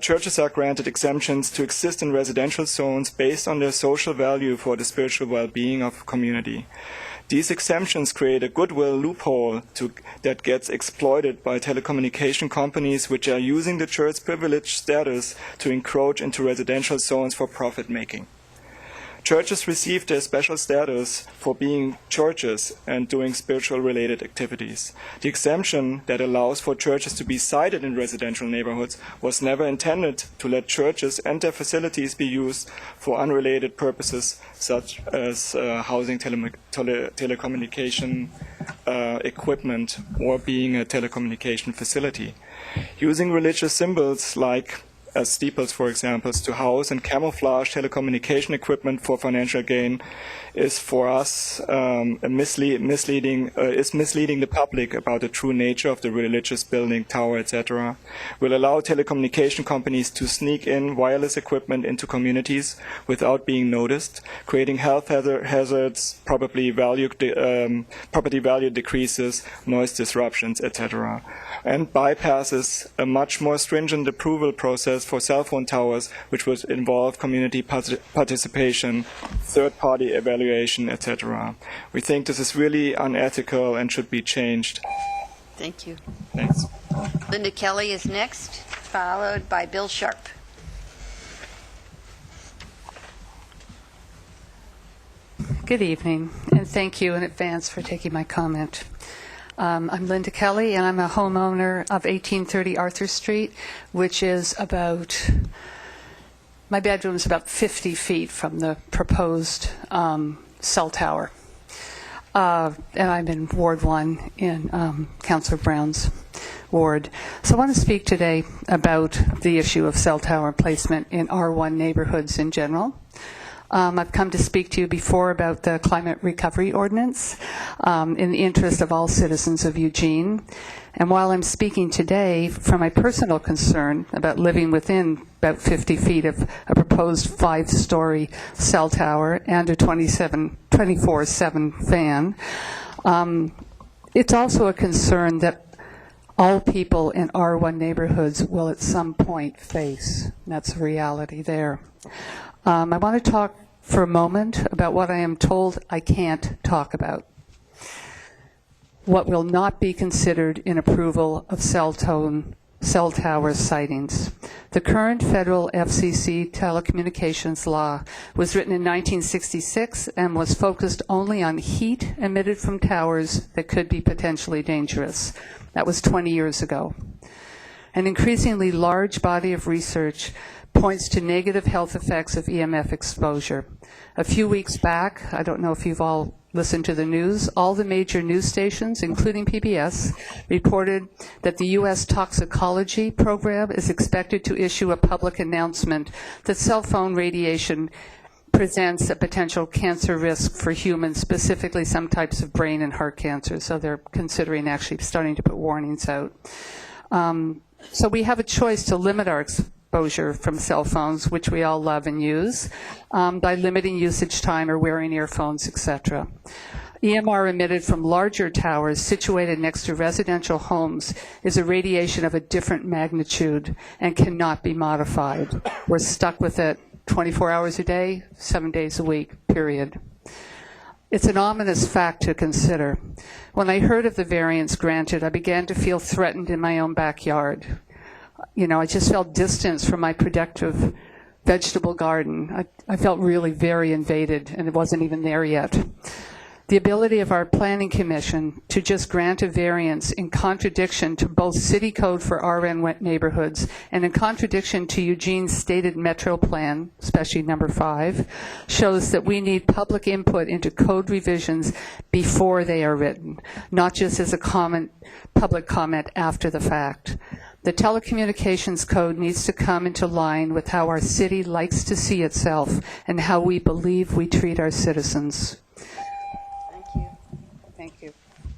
Churches are granted exemptions to exist in residential zones based on their social value for the spiritual well-being of a community. These exemptions create a goodwill loophole that gets exploited by telecommunication companies which are using the church's privileged status to encroach into residential zones for profit making. Churches receive their special status for being churches and doing spiritual-related activities. The exemption that allows for churches to be sited in residential neighborhoods was never intended to let churches and their facilities be used for unrelated purposes, such as housing telecommunication equipment or being a telecommunication facility. Using religious symbols like as steeples, for example, to house and camouflage telecommunication equipment for financial gain is for us misleading the public about the true nature of the religious building, tower, etc. Will allow telecommunication companies to sneak in wireless equipment into communities without being noticed, creating health hazards, property value decreases, noise disruptions, etc. and bypasses a much more stringent approval process for cell phone towers, which would involve community participation, third-party evaluation, etc. We think this is really unethical and should be changed. Thank you. Thanks. Linda Kelly is next, followed by Bill Sharp. Good evening, and thank you in advance for taking my comment. I'm Linda Kelly, and I'm a homeowner of 1830 Arthur Street, which is about, my bedroom is about 50 feet from the proposed cell tower. And I'm in Ward 1 in Councillor Brown's ward. So I want to speak today about the issue of cell tower placement in R1 neighborhoods in general. I've come to speak to you before about the climate recovery ordinance in the interest of all citizens of Eugene. And while I'm speaking today from my personal concern about living within about 50 feet of a proposed 5-story cell tower and a 24/7 fan, it's also a concern that all people in R1 neighborhoods will at some point face. That's a reality there. I want to talk for a moment about what I am told I can't talk about. What will not be considered in approval of cell cell tower sightings. The current federal FCC telecommunications law was written in 1966 and was focused only on heat emitted from towers that could be potentially dangerous. That was 20 years ago. An increasingly large body of research points to negative health effects of EMF exposure. A few weeks back, I don't know if you've all listened to the news, all the major news stations, including PBS, reported that the U.S. toxicology program is expected to issue a public announcement that cell phone radiation presents a potential cancer risk for humans, specifically some types of brain and heart cancer. So they're considering actually starting to put warnings out. So we have a choice to limit our exposure from cell phones, which we all love and use, by limiting usage time or wearing earphones, etc. EMR emitted from larger towers situated next to residential homes is a radiation of a different magnitude and cannot be modified. We're stuck with it 24 hours a day, 7 days a week, period. It's an ominous fact to consider. When I heard of the variance granted, I began to feel threatened in my own backyard. You know, I just felt distance from my productive vegetable garden. I felt really very invaded, and it wasn't even there yet. The ability of our Planning Commission to just grant a variance in contradiction to both City Code for RN neighborhoods and in contradiction to Eugene's stated Metro Plan, especially number 5, shows that we need public input into code revisions before they are written, not just as a public comment after the fact. The telecommunications code needs to come into line with how our city likes to see itself and how we believe we treat our citizens. Thank you.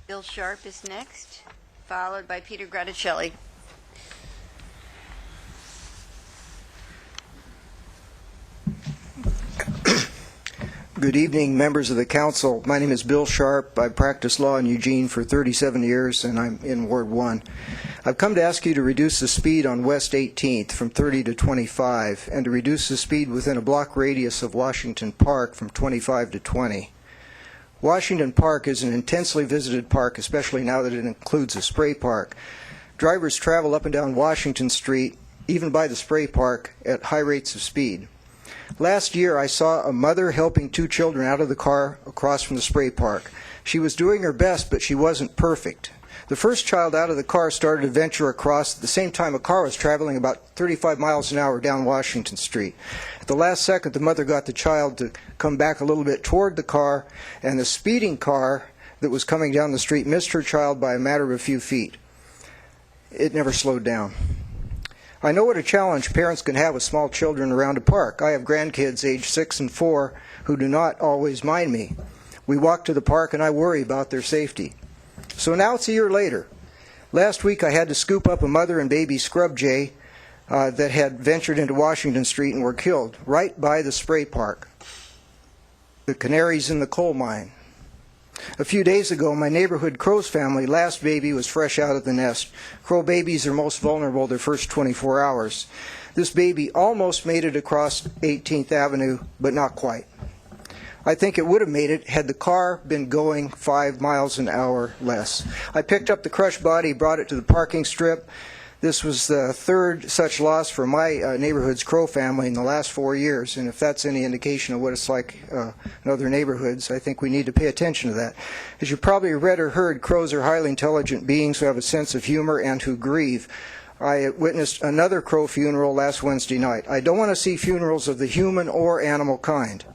Bill Sharp is next, followed by Peter Graticelli. Good evening, members of the council. My name is Bill Sharp. I practiced law in Eugene for 37 years, and I'm in Ward 1. I've come to ask you to reduce the speed on West 18th from 30 to 25, and to reduce the speed within a block radius of Washington Park from 25 to 20. Washington Park is an intensely visited park, especially now that it includes a spray park. Drivers travel up and down Washington Street, even by the spray park, at high rates of speed. Last year, I saw a mother helping 2 children out of the car across from the spray park. She was doing her best, but she wasn't perfect. The first child out of the car started to venture across at the same time a car was traveling about 35 miles an hour down Washington Street. At the last second, the mother got the child to come back a little bit toward the car, and the speeding car that was coming down the street missed her child by a matter of a few feet. It never slowed down. I know what a challenge parents can have with small children around a park. I have grandkids aged 6 and 4 who do not always mind me. We walk to the park and I worry about their safety. So now it's a year later. Last week I had to scoop up a mother and baby scrub jay that had ventured into Washington Street and were killed right by the spray park. The canaries in the coal mine. A few days ago, my neighborhood crow's family last baby was fresh out of the nest. Crow babies are most vulnerable their first 24 hours. This baby almost made it across 18th Avenue, but not quite. I think it would have made it had the car been going 5 miles an hour less. I picked up the crushed body, brought it to the parking strip. This was the third such loss for my neighborhood's crow family in the last 4 years, and if that's any indication of what it's like in other neighborhoods, I think we need to pay attention to that. As you probably read or heard, crows are highly intelligent beings who have a sense of humor and who grieve. I witnessed another crow funeral last Wednesday night. I don't want to see funerals of the human or animal kind.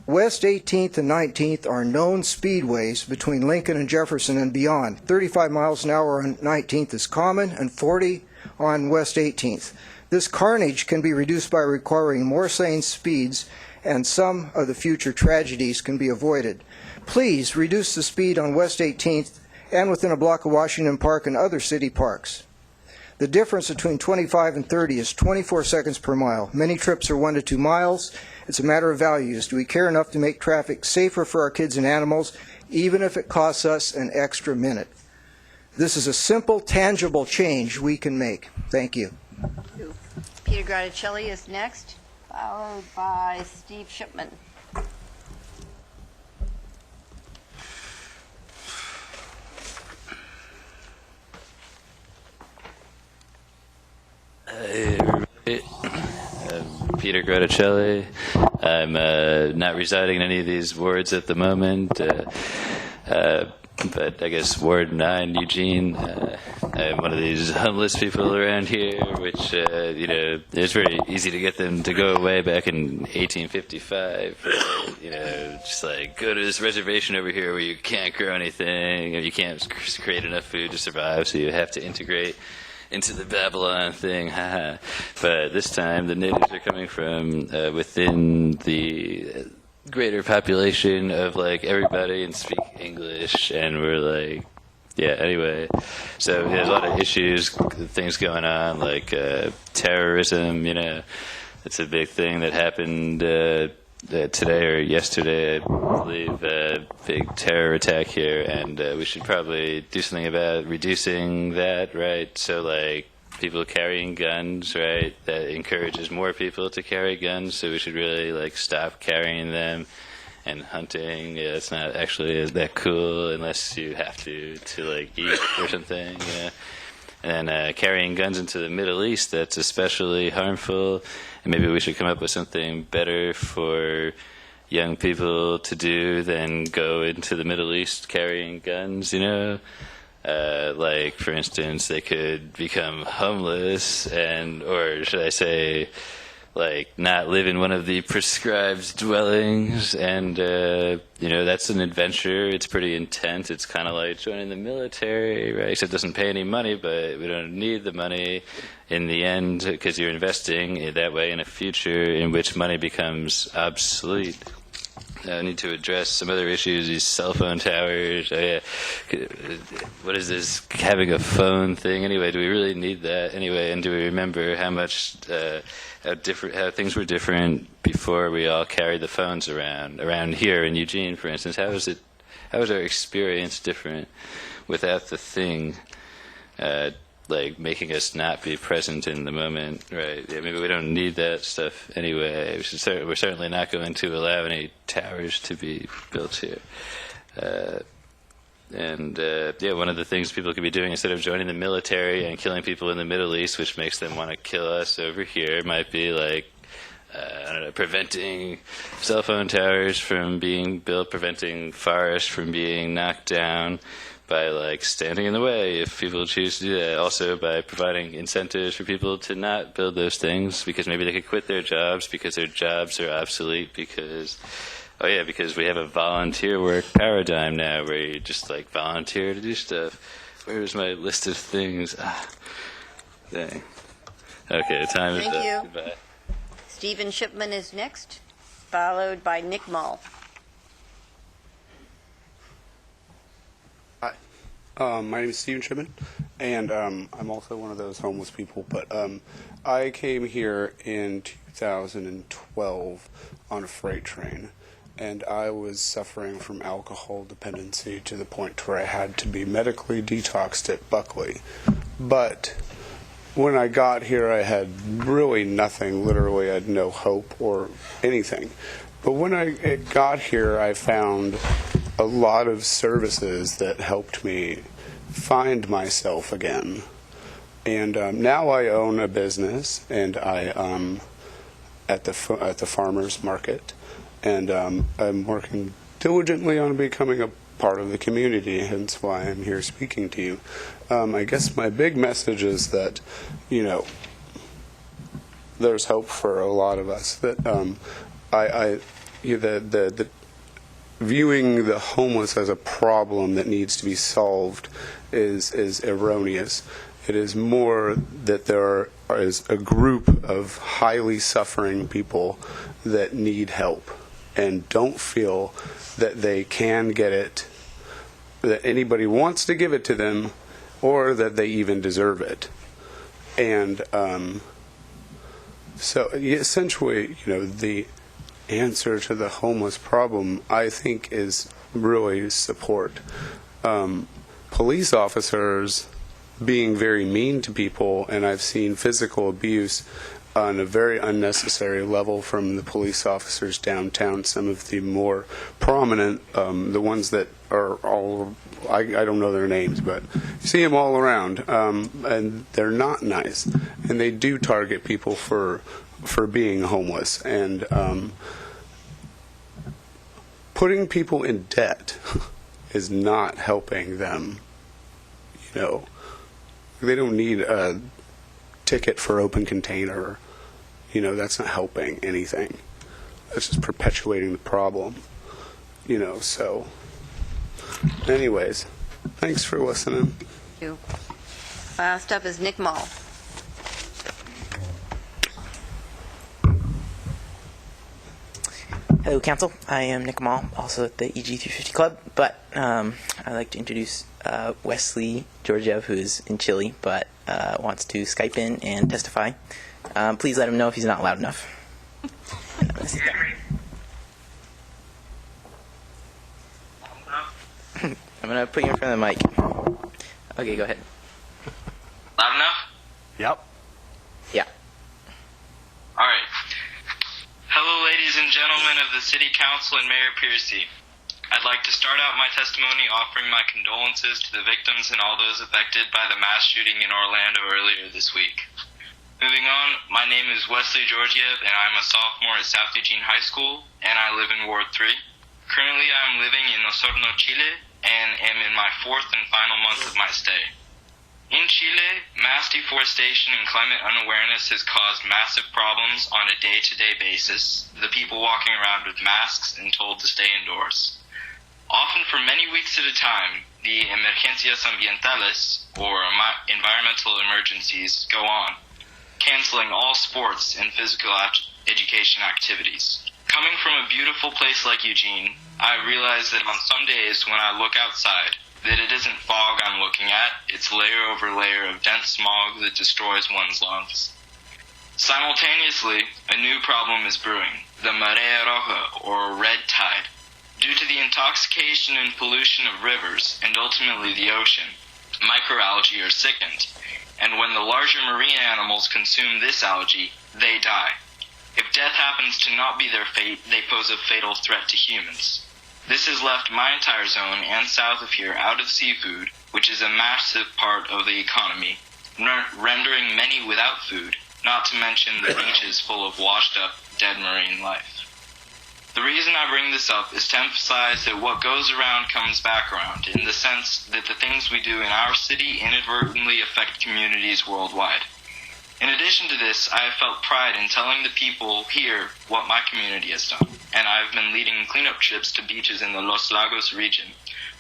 West 18th and 19th are known speedways between Lincoln and Jefferson and beyond. 35 miles an hour on 19th is common, and 40 on West 18th. This carnage can be reduced by requiring more sane speeds, and some of the future tragedies can be avoided. Please reduce the speed on West 18th and within a block of Washington Park and other city parks. The difference between 25 and 30 is 24 seconds per mile. Many trips are 1 to 2 miles. It's a matter of values. Do we care enough to make traffic safer for our kids and animals, even if it costs us an extra minute? This is a simple, tangible change we can make. Thank you. Peter Graticelli is next, followed by Steve Shipman. I'm Peter Grotticelli. I'm not residing in any of these wards at the moment, but I guess Ward 9, Eugene. I'm one of these homeless people around here, which, it's very easy to get them to go away back in 1855. Just like, go to this reservation over here where you can't grow anything, or you can't create enough food to survive, so you have to integrate into the Babylon thing, haha. But this time the natives are coming from within the greater population of like everybody and speak English, and we're like, yeah, anyway. So there's a lot of issues, things going on, like terrorism, it's a big thing that happened today or yesterday, I believe, a big terror attack here, and we should probably do something about reducing that, right? So, like, people carrying guns, right? That encourages more people to carry guns, so we should really, like, stop carrying them. And hunting, yeah, it's not actually that cool unless you have to like, eat or something, And then carrying guns into the Middle East, that's especially harmful. And maybe we should come up with something better for young people to do than go into the Middle East carrying guns, Like, for instance, they could become homeless or should I say, like, not live in one of the prescribed dwellings, and that's an adventure. It's pretty intense. It's kind of like joining the military, right? Except it doesn't pay any money, but we don't need the money in the end because you're investing that way in a future in which money becomes obsolete. I need to address some other issues, these cell phone towers. Oh, yeah. What is this having a phone thing? Anyway, do we really need that? Anyway, and do we remember how much, how things were different before we all carried the phones around here in Eugene, for instance? How was our experience different without the thing? Like making us not be present in the moment, right? Yeah, maybe we don't need that stuff anyway. We're certainly not going to allow any towers to be built here. One of the things people could be doing instead of joining the military and killing people in the Middle East, which makes them want to kill us over here, might be like, preventing cell phone towers from being built, preventing forests from being knocked down, by like standing in the way if people choose to do that. Also by providing incentives for people to not build those things because maybe they could quit their jobs because their jobs are obsolete because we have a volunteer work paradigm now where you just like volunteer to do stuff. Where's my list of things? Dang. Okay, time is up. Thank you. Goodbye. Stephen Shipman is next, followed by Nick Mull. My name is Stephen Shipman, and I'm also one of those homeless people. But I came here in 2012 on a freight train, and I was suffering from alcohol dependency to the point where I had to be medically detoxed at Buckley. But when I got here, I had really nothing. Literally, I had no hope or anything. But when I got here, I found a lot of services that helped me find myself again. And now I own a business, and I at the farmers market, and I'm working diligently on becoming a part of the community, hence why I'm here speaking to you. I guess my big message is that, there's hope for a lot of us. That the viewing the homeless as a problem that needs to be solved is erroneous. It is more that there is a group of highly suffering people that need help and don't feel that they can get it, that anybody wants to give it to them, or that they even deserve it. And so essentially, the answer to the homeless problem, I think, is really support. Police officers being very mean to people, and I've seen physical abuse, on a very unnecessary level from the police officers downtown. Some of the more prominent, the ones that are all, I don't know their names, but you see them all around, and they're not nice. And they do target people for being homeless. And putting people in debt is not helping them. You know, they don't need a ticket for open container. You know, that's not helping anything. That's just perpetuating the problem. You know, so anyways, thanks for listening. Thank you. Last up is Nick Mall. Hello, Council. I am Nick Mall, also at the EG350 Club, but I'd like to introduce Wesley Georgiev, who is in Chile, but wants to Skype in and testify. Please let him know if he's not loud enough. I'm going to put you in front of the mic. Okay, go ahead. Loud enough? Yep. Yeah. All right. Hello, ladies and gentlemen of the City Council and Mayor Piercy. I'd like to start out my testimony offering my condolences to the victims and all those affected by the mass shooting in Orlando earlier this week. Moving on, my name is Wesley Georgiev, and I'm a sophomore at South Eugene High School, and I live in Ward 3. Currently, I'm living in Osorno, Chile, and am in my fourth and final month of my stay. In Chile, mass deforestation and climate unawareness has caused massive problems on a day-to-day basis, the people walking around with masks and told to stay indoors. Often for many weeks at a time, the emergencias ambientales, or environmental emergencies, go on, canceling all sports and physical education activities. Coming from a beautiful place like Eugene, I realize that on some days when I look outside, that it isn't fog I'm looking at, it's layer over layer of dense smog that destroys one's lungs. Simultaneously, a new problem is brewing, the marea roja, or red tide. Due to the intoxication and pollution of rivers, and ultimately the ocean, microalgae are sickened, and when the larger marine animals consume this algae, they die. If death happens to not be their fate, they pose a fatal threat to humans. This has left my entire zone and south of here out of seafood, which is a massive part of the economy, rendering many without food, not to mention the beaches full of washed up, dead marine life. The reason I bring this up is to emphasize that what goes around comes back around, in the sense that the things we do in our city inadvertently affect communities worldwide. In addition to this, I have felt pride in telling the people here what my community has done, and I have been leading cleanup trips to beaches in the Los Lagos region,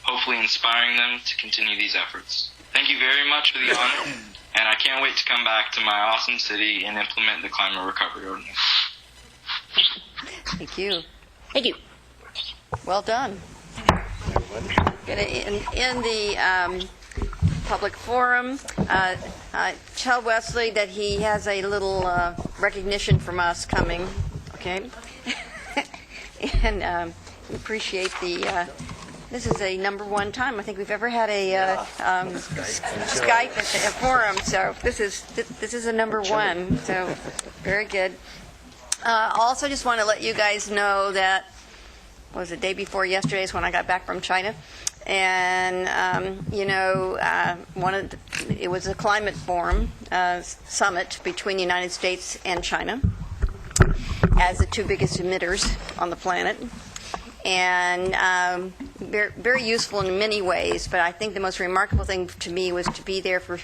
hopefully inspiring them to continue these efforts. Thank you very much for the honor, and I can't wait to come back to my awesome city and implement the climate recovery ordinance. Thank you. Thank you. Well done. In the public forum, tell Wesley that he has a little recognition from us coming, okay? And appreciate this is a #1 time I think we've ever had a Skype at a forum, so this is a #1, so very good. Also just want to let you guys know that, what was it, day before yesterday is when I got back from China. And, it was a climate forum summit between the United States and China as the two biggest emitters on the planet. And very, very useful in many ways, but I think the most remarkable thing to me was to be there for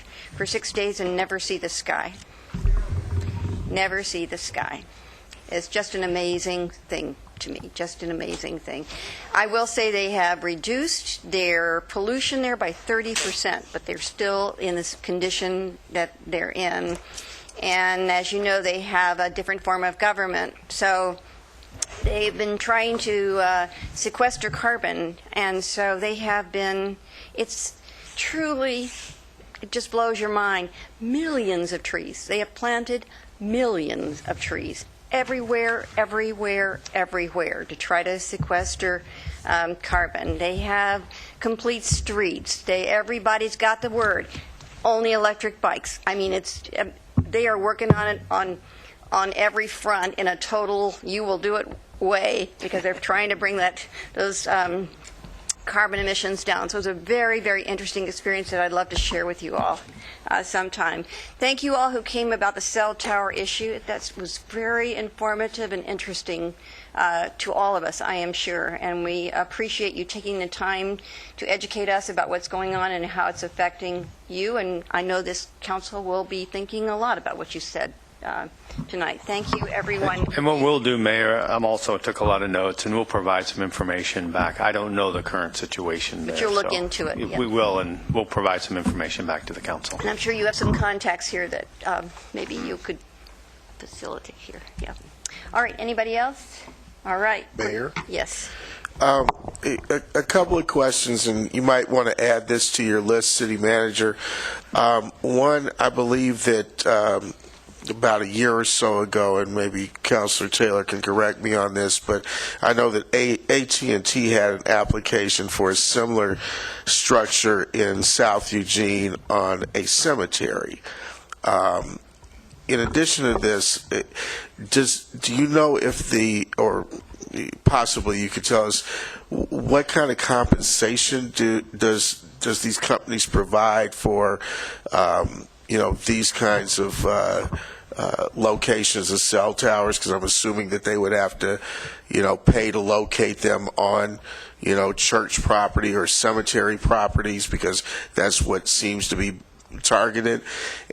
6 days and never see the sky. Never see the sky. It's just an amazing thing to me, just an amazing thing. I will say they have reduced their pollution there by 30%, but they're still in this condition that they're in. And as you know, they have a different form of government. So they've been trying to sequester carbon, and so they have been, it's truly, it just blows your mind, millions of trees. They have planted millions of trees. Everywhere, everywhere, everywhere to try to sequester carbon. They have complete streets. Everybody's got the word. Only electric bikes. I mean, they are working on it on every front in a total you will do it way, because they're trying to bring those carbon emissions down. So it was a very, very interesting experience that I'd love to share with you all sometime. Thank you all who came about the cell tower issue. That was very informative and interesting to all of us, I am sure, and we appreciate you taking the time to educate us about what's going on and how it's affecting you, and I know this council will be thinking a lot about what you said tonight. Thank you, everyone. And what we'll do, Mayor, also took a lot of notes, and we'll provide some information back. I don't know the current situation But there, you'll look so into it, yeah. We will, and we'll provide some information back to the council. And I'm sure you have some contacts here that maybe you could facilitate here. Yeah. All right, anybody else? All right. Mayor? Yes. A couple of questions, and you might want to add this to your list, City Manager. One, I believe that about a year or so ago, and maybe Councilor Taylor can correct me on this, but I know that AT&T had an application for a similar structure in South Eugene on a cemetery. In addition to this, do you know if or possibly you could tell us what kind of compensation does these companies provide for these kinds of locations of cell towers? Because I'm assuming that they would have to pay to locate them on church property or cemetery properties, because that's what seems to be targeted.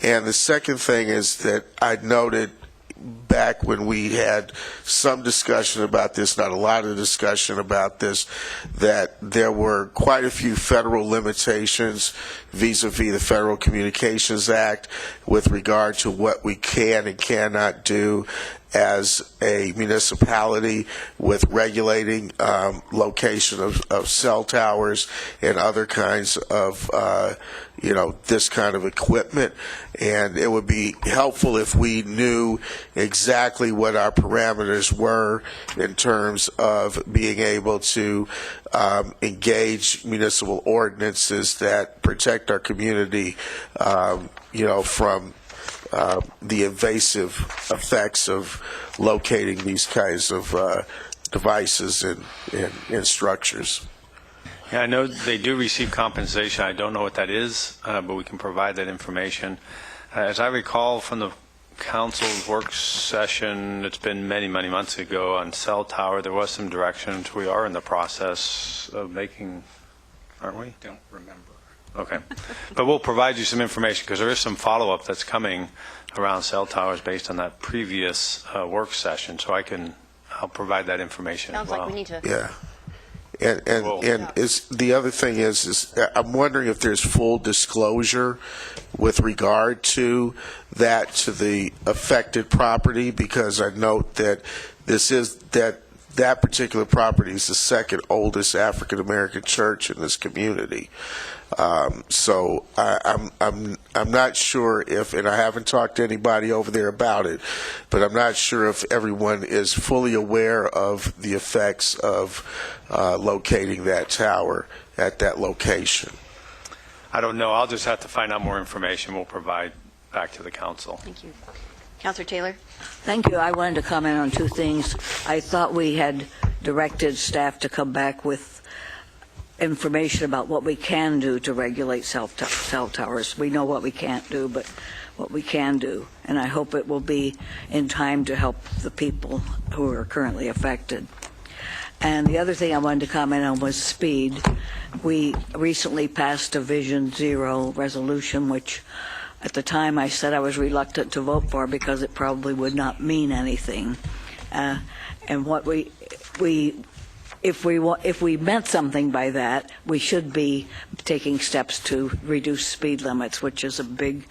And the second thing is that I noted back when we had some discussion about this, not a lot of discussion about this, that there were quite a few federal limitations vis-a-vis the Federal Communications Act with regard to what we can and cannot do as a municipality with regulating location of cell towers and other kinds of this kind of equipment. And it would be helpful if we knew exactly what our parameters were in terms of being able to engage municipal ordinances that protect our community from the invasive effects of locating these kinds of devices in structures. Yeah, I know they do receive compensation. I don't know what that is, but we can provide that information. As I recall from the council's work session, it's been many, many months ago, on cell tower, there was some directions. We are in the process of making, aren't we? Don't remember. Okay. But we'll provide you some information, because there is some follow-up that's coming around cell towers based on that previous work session. So I'll provide that information Sounds as well. like we need to. Yeah. And is the other thing is I'm wondering if there's full disclosure with regard to that to the affected property, because I note that that particular property is the second oldest African American church in this community. So I'm not sure if, and I haven't talked to anybody over there about it, but I'm not sure if everyone is fully aware of the effects of locating that tower at that location. I don't know. I'll just have to find out more information. We'll provide back to the council. Thank you. Councilor Taylor? Thank you. I wanted to comment on two things. I thought we had directed staff to come back with information about what we can do to regulate cell towers. We know what we can't do, but what we can do. And I hope it will be in time to help the people who are currently affected. And the other thing I wanted to comment on was speed. We recently passed a Vision Zero resolution, which at the time I said I was reluctant to vote for because it probably would not mean anything. And what if we meant something by that, we should be taking steps to reduce speed limits, which is a big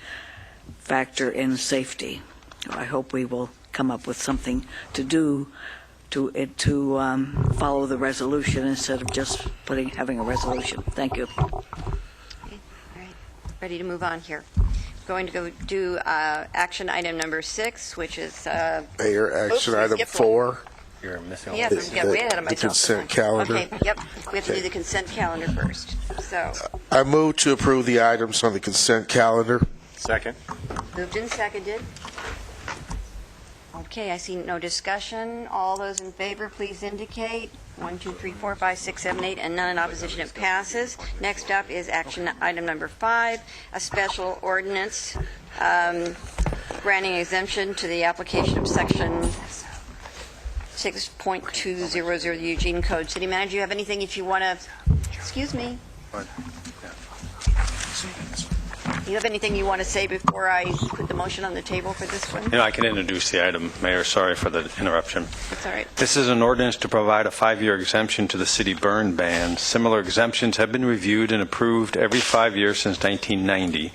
factor in safety. I hope we will come up with something to do to follow the resolution instead of just having a resolution. Thank you. Okay. All right. Ready to move on here. Going to go do action item number 6, which is Mayor, action item 4. You're missing. Yeah, way ahead of myself. The consent calendar. Okay. Yep. We have to do the consent calendar first. So. I move to approve the items on the consent calendar. Second. Moved and seconded. Okay, I see no discussion. All those in favor, please indicate. 1, 2, 3, 4, 5, 6, 7, 8, and none in opposition. It passes. Next up is action item number 5, a special ordinance granting exemption to the application of section 6.200 of the Eugene Code. City Manager, you have anything if you want to, excuse me, you have anything you want to say before I put the motion on the table for this one? I can introduce the item, Mayor. Sorry for the interruption. That's all right. This is an ordinance to provide a 5-year exemption to the city burn ban. Similar exemptions have been reviewed and approved every 5 years since 1990,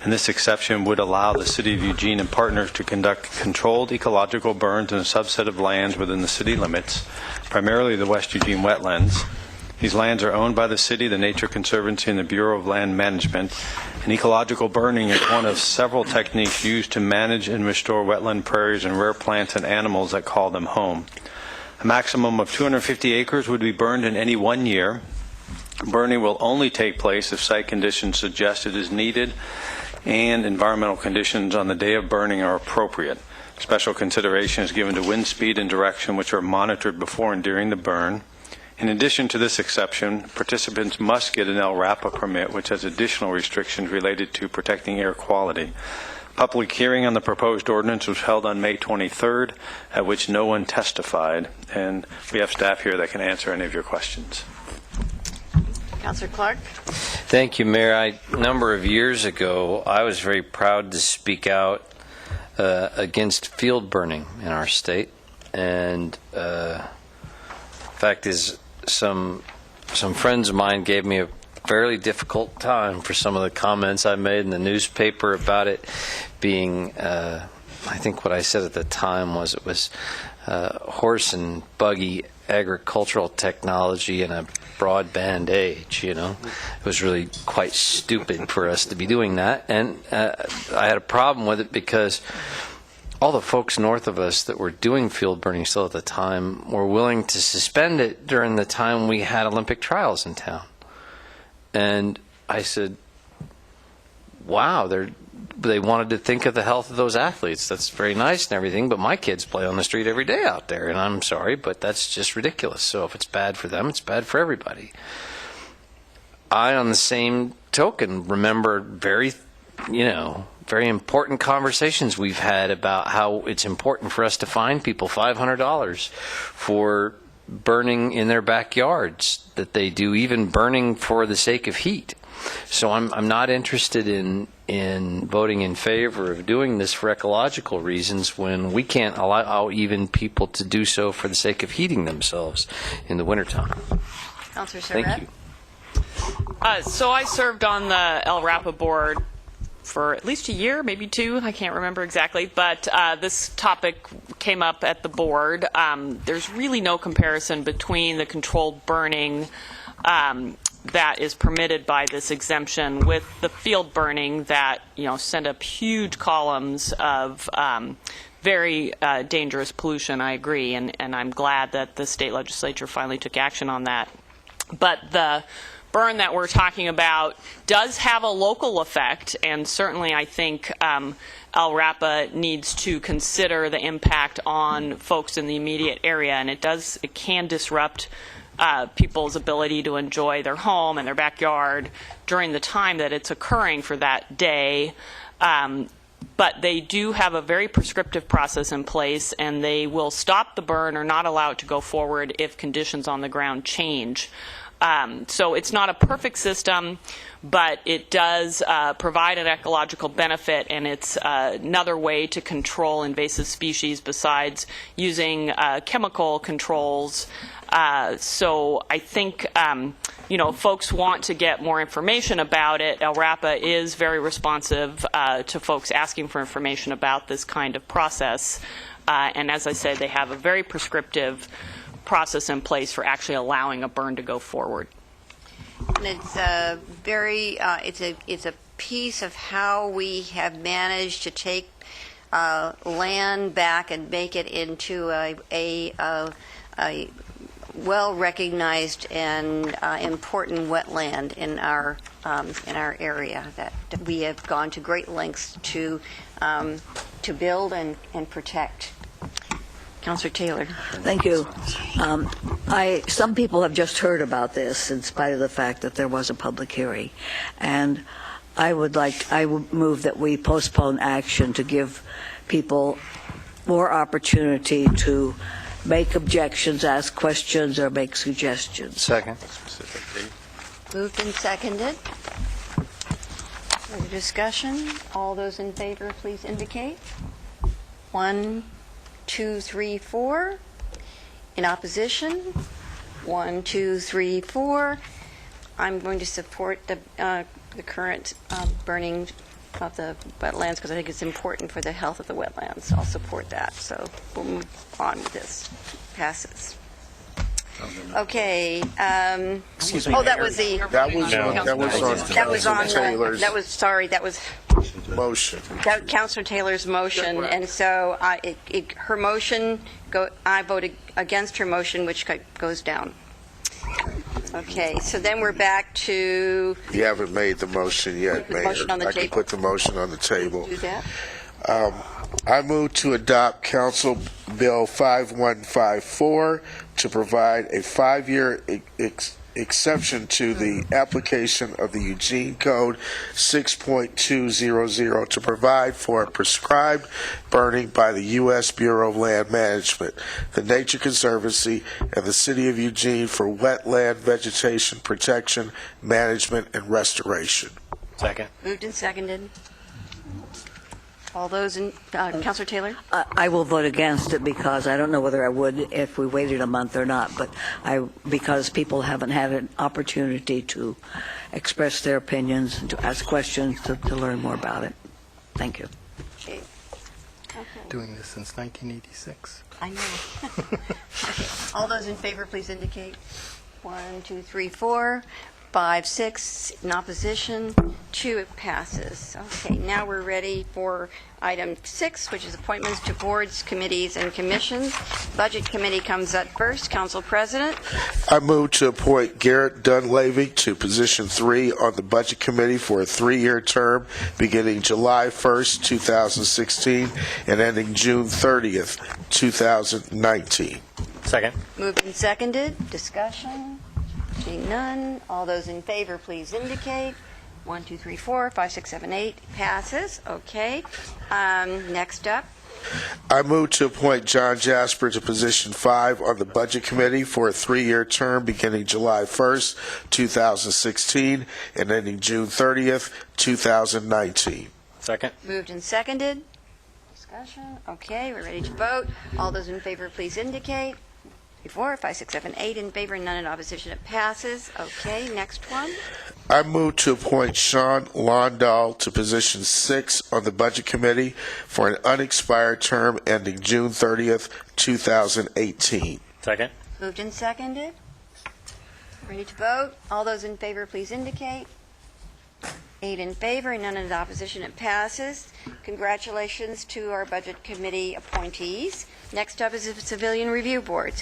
and this exception would allow the City of Eugene and partners to conduct controlled ecological burns in a subset of lands within the city limits, primarily the West Eugene wetlands. These lands are owned by the city, the Nature Conservancy, and the Bureau of Land Management. And ecological burning is one of several techniques used to manage and restore wetland prairies and rare plants and animals that call them home. A maximum of 250 acres would be burned in any 1 year. Burning will only take place if site conditions suggest it is needed and environmental conditions on the day of burning are appropriate. Special consideration is given to wind speed and direction, which are monitored before and during the burn. In addition to this exception, participants must get an LRAPA permit, which has additional restrictions related to protecting air quality. Public hearing on the proposed ordinance was held on May 23rd, at which no one testified, and we have staff here that can answer any of your questions. Councilor Clark? Thank you, Mayor. A number of years ago, I was very proud to speak out against field burning in our state, and fact is, some friends of mine gave me a fairly difficult time for some of the comments I made in the newspaper about it being, I think what I said at the time was it was horse and buggy agricultural technology in a broadband age, It was really quite stupid for us to be doing that. And I had a problem with it because all the folks north of us that were doing field burning still at the time were willing to suspend it during the time we had Olympic trials in town. And I said, wow, they wanted to think of the health of those athletes. That's very nice and everything, but my kids play on the street every day out there, and I'm sorry, but that's just ridiculous. So if it's bad for them, it's bad for everybody. I, on the same token, remember very important conversations we've had about how it's important for us to fine people $500 for burning in their backyards that they do, even burning for the sake of heat. So I'm not interested in voting in favor of doing this for ecological reasons when we can't allow even people to do so for the sake of heating themselves in the wintertime. Councilor Surratt? Thank you. So I served on the LRAPA board for at least a year, maybe 2, I can't remember exactly, but this topic came up at the board. There's really no comparison between the controlled burning that is permitted by this exemption with the field burning that send up huge columns of very dangerous pollution. I agree, and I'm glad that the state legislature finally took action on that. But the burn that we're talking about does have a local effect, and certainly I think LRAPA needs to consider the impact on folks in the immediate area, and it can disrupt people's ability to enjoy their home and their backyard during the time that it's occurring for that day. But they do have a very prescriptive process in place, and they will stop the burn or not allow it to go forward if conditions on the ground change. So it's not a perfect system, but it does provide an ecological benefit, and it's another way to control invasive species besides using chemical controls. So I think, folks want to get more information about it. LRAPA is very responsive to folks asking for information about this kind of process. And as I said, they have a very prescriptive process in place for actually allowing a burn to go forward. And it's a it's a piece of how we have managed to take land back and make it into a well-recognized and important wetland in our area that we have gone to great lengths to build and protect. Councilor Taylor. Thank you. Some people have just heard about this in spite of the fact that there was a public hearing. And I would move that we postpone action to give people more opportunity to make objections, ask questions, or make suggestions. Second. Moved and seconded. Further discussion? All those in favor, please indicate. 1, 2, 3, 4. In opposition? 1, 2, 3, 4. I'm going to support the current burning of the wetlands because I think it's important for the health of the wetlands. I'll support that. So we'll move on with this. Passes. Okay. Excuse me, Oh, that Mayor. was the. That was on Taylor's motion. Councilor Taylor's motion, and so her motion, I voted against her motion, which goes down. Okay, so then we're back to. You haven't made the motion yet, Mayor. Motion on the I can table. put the motion on the table. Do that. I move to adopt Council Bill 5154 to provide a 5-year exception to the application of the Eugene Code 6.200 to provide for a prescribed burning by the U.S. Bureau of Land Management, the Nature Conservancy, and the City of Eugene for wetland vegetation protection, management, and restoration. Second. Moved and seconded. All those in, Councilor Taylor? I will vote against it because I don't know whether I would if we waited a month or not, but because people haven't had an opportunity to express their opinions and to ask questions to learn more about it. Thank you. Okay. Doing this since 1986. I know. Okay. All those in favor, please indicate. 1, 2, 3, 4, 5, 6 in opposition. 2, it passes. Okay, now we're ready for item 6, which is appointments to boards, committees, and commissions. Budget Committee comes up first. Council President. I move to appoint Garrett Dunleavy to position 3 on the Budget Committee for a 3-year term beginning July 1st, 2016 and ending June 30th, 2019. Second. Moved and seconded. Discussion? Seeing none. All those in favor, please indicate. 1, 2, 3, 4, 5, 6, 7, 8 passes. Okay. Next up. I move to appoint John Jasper to position 5 on the Budget Committee for a 3-year term beginning July 1st, 2016 and ending June 30th, 2019. Second. Moved and seconded. Discussion? Okay, we're ready to vote. All those in favor, please indicate. 4, 5, 6, 7, 8 in favor, none in opposition. It passes. Okay, next one. I move to appoint Sean Londahl to position 6 on the Budget Committee for an unexpired term ending June 30th, 2018. Second. Moved and seconded. Ready to vote. All those in favor, please indicate. 8 in favor and none in opposition. It passes. Congratulations to our Budget Committee appointees. Next up is the Civilian Review Board.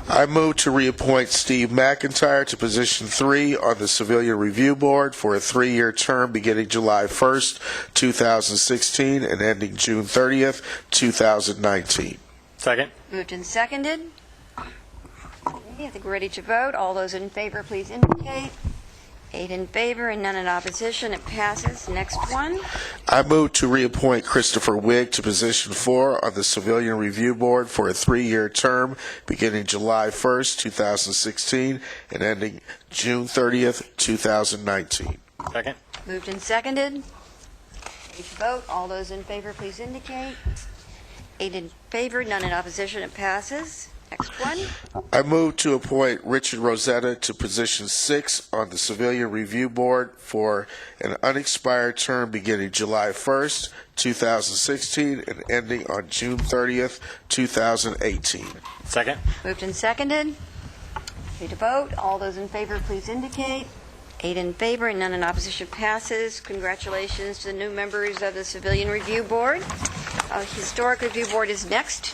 I move to reappoint Steve McIntyre to position 3 on the Civilian Review Board for a 3-year term beginning July 1st, 2016 and ending June 30th, 2019. Second. Moved and seconded. Okay, I think we're ready to vote. All those in favor, please indicate. 8 in favor and none in opposition. It passes. Next one. I move to reappoint Christopher Wigg to position 4 on the Civilian Review Board for a 3-year term beginning July 1st, 2016 and ending June 30th, 2019. Second. Moved and seconded. Ready to vote. All those in favor, please indicate. 8 in favor, none in opposition. It passes. Next one. I move to appoint Richard Rosetta to position 6 on the Civilian Review Board for an unexpired term beginning July 1st, 2016 and ending on June 30th, 2018. Second. Moved and seconded. Ready to vote. All those in favor, please indicate. 8 in favor and none in opposition. Passes. Congratulations to the new members of the Civilian Review Board. Historic Review Board is next.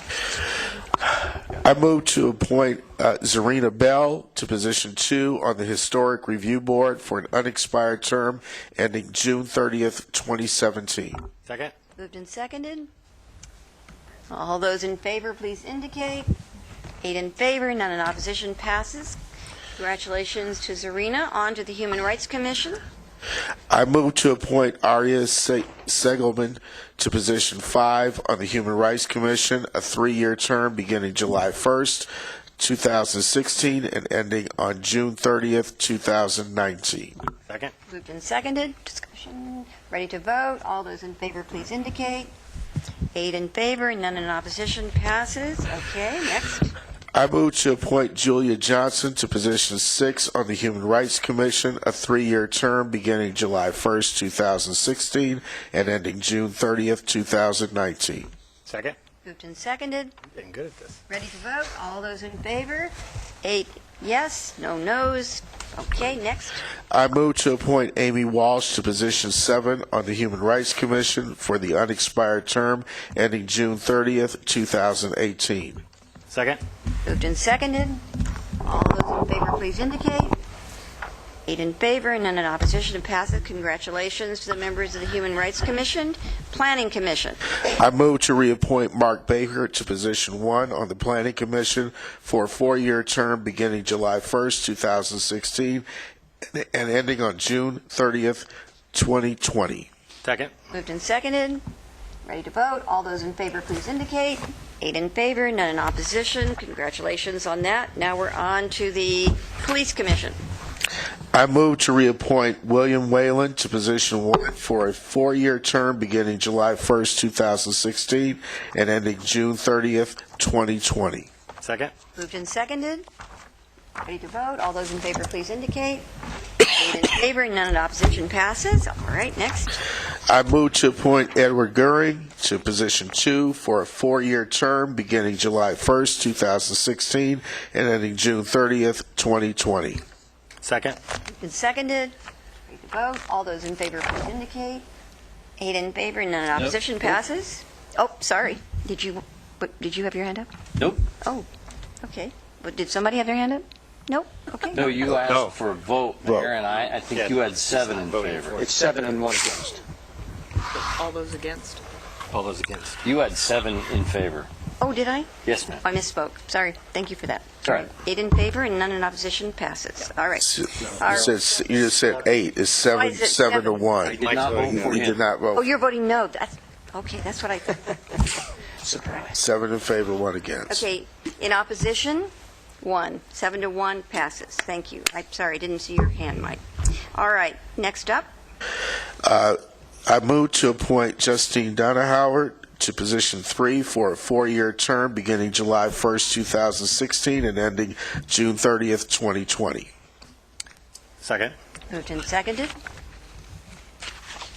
I move to appoint Zarina Bell to position 2 on the Historic Review Board for an unexpired term ending June 30th, 2017. Second. Moved and seconded. All those in favor, please indicate. 8 in favor, none in opposition, passes. Congratulations to Zarina. On to the Human Rights Commission. I move to appoint Arya Segelman to position 5 on the Human Rights Commission, a 3-year term beginning July 1st, 2016 and ending on June 30th, 2019. Second. Moved and seconded. Discussion. Ready to vote. All those in favor, please indicate. 8 in favor, none in opposition, passes. Okay, next. I move to appoint Julia Johnson to position 6 on the Human Rights Commission, a 3-year term beginning July 1st, 2016 and ending June 30th, 2019. Second. Moved and seconded. Getting good at this. Ready to vote. All those in favor. 8 yes, no no's. Okay, next. I move to appoint Amy Walsh to position 7 on the Human Rights Commission for the unexpired term ending June 30th, 2018. Second. Moved and seconded. All those in favor, please indicate. 8 in favor, none in opposition, it passes. Congratulations to the members of the Human Rights Commission. Planning Commission. I move to reappoint Mark Baker to position 1 on the Planning Commission for a 4-year term beginning July 1st, 2016 and ending on June 30th, 2020. Second. Moved and seconded. Ready to vote. All those in favor, please indicate. 8 in favor, none in opposition. Congratulations on that. Now we're on to the Police Commission. I move to reappoint William Whalen to position 1 for a 4-year term beginning July 1st, 2016 and ending June 30th, 2020. Second. Moved and seconded. Ready to vote. All those in favor, please indicate. 8 in favor, none in opposition, passes. All right, next. I move to appoint Edward Goering to position 2 for a 4-year term beginning July 1st, 2016 and ending June 30th, 2020. Second. Moved and seconded. Ready to vote. All those in favor, please indicate. 8 in favor, none in opposition, passes. Oh, sorry. Did you have your hand up? Nope. Oh, okay. But did somebody have their hand up? Nope. Okay. No, you asked for a vote, Mayor, and I think you had 7 in favor. It's 7 and 1 against. All those against? All those against. You had 7 in favor. Oh, did I? Yes, ma'am. I misspoke. Sorry. Thank you for that. All right. 8 in favor and none in opposition, passes. All right. You just said 8. It's 7, Why is it 7 to 1. I did not vote for You him. did not Oh, vote. you're voting no. Okay, that's what I thought. Surprise. 7 in favor, 1 against. Okay, in opposition, 1. 7 to 1, passes. Thank you. I'm sorry, I didn't see your hand, Mike. All right, next up. I move to appoint Justine Donahauer to position 3 for a 4-year term beginning July 1st, 2016 and ending June 30th, 2020. Second. Moved and seconded.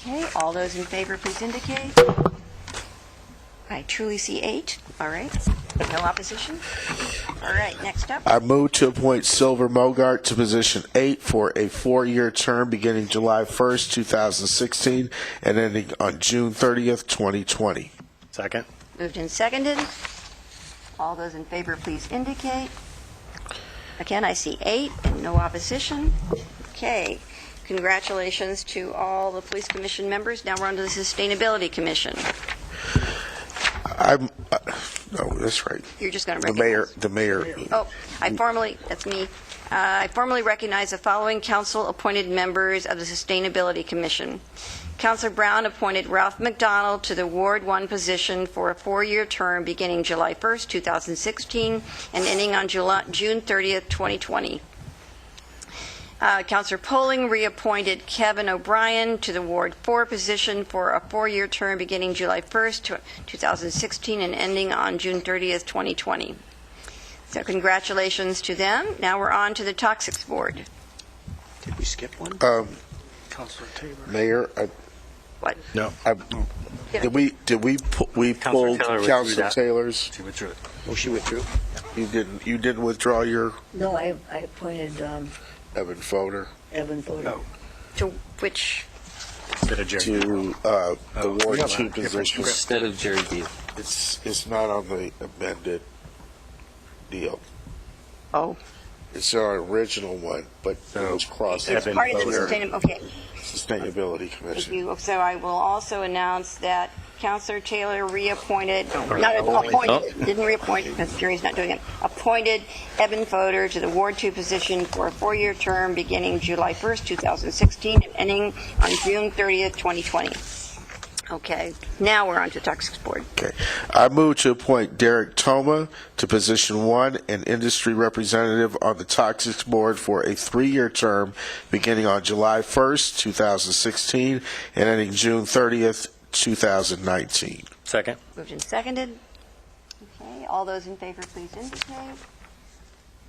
Okay, all those in favor, please indicate. I truly see 8. All right, no opposition. All right, next up. I move to appoint Silver Mogart to position 8 for a 4-year term beginning July 1st, 2016 and ending on June 30th, 2020. Second. Moved and seconded. All those in favor, please indicate. Again, I see 8 and no opposition. Okay. Congratulations to all the Police Commission members. Now we're on to the Sustainability Commission. No, that's right. You're just going to The mayor. Oh, that's me. I formally recognize the following council-appointed members of the Sustainability Commission. Councilor Brown appointed Ralph McDonald to the Ward 1 position for a 4-year term beginning July 1st, 2016 and ending on June 30th, 2020. Councilor Poling reappointed Kevin O'Brien to the Ward 4 position for a 4-year term beginning July 1st, 2016 and ending on June 30th, 2020. So congratulations to them. Now we're on to the Toxics Board. Did we skip one? Councilor Tabor. Mayor, What? No. did we pull Councilor Taylor's? She withdrew it. Oh, she withdrew? You didn't withdraw your No, I appointed Evan Fodor Evan Fodor. To which? Instead of Jerry. to the Ward 2 position. Instead of Jerry Deal. It's not on the amended deal. Oh. It's our original one, but it was crossed. It's part of the Sustainability. Okay. Sustainability Thank Commission. you. So I will also announce that Counselor Taylor reappointed, not appointed, didn't reappoint because Jerry's not doing it, appointed Evan Fodor to the Ward 2 position for a 4-year term beginning July 1st, 2016 and ending on June 30th, 2020. Okay, now we're on to Toxics Board. Okay. I move to appoint Derek Toma to position 1 and industry representative on the Toxics Board for a 3-year term beginning on July 1st, 2016 and ending June 30th, 2019. Second. Moved and seconded. Okay, all those in favor, please indicate.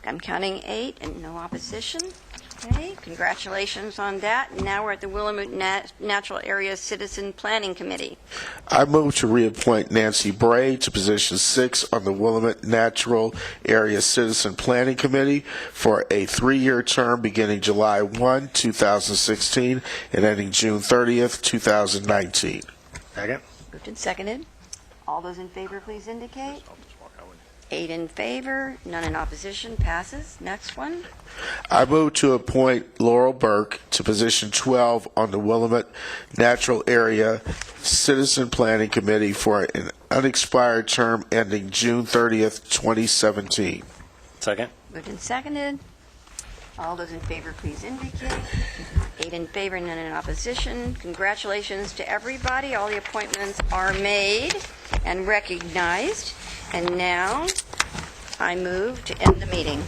I'm counting 8 and no opposition. Okay, congratulations on that. Now we're at the Willamette Natural Area Citizen Planning Committee. I move to reappoint Nancy Bray to position 6 on the Willamette Natural Area Citizen Planning Committee for a 3-year term beginning July 1, 2016 and ending June 30th, 2019. Second. Moved and seconded. All those in favor, please indicate. 8 in favor, none in opposition, passes. Next one. I move to appoint Laurel Burke to position 12 on the Willamette Natural Area Citizen Planning Committee for an unexpired term ending June 30th, 2017. Second. Moved and seconded. All those in favor, please indicate. 8 in favor, none in opposition. Congratulations to everybody. All the appointments are made and recognized. And now I move to end the meeting.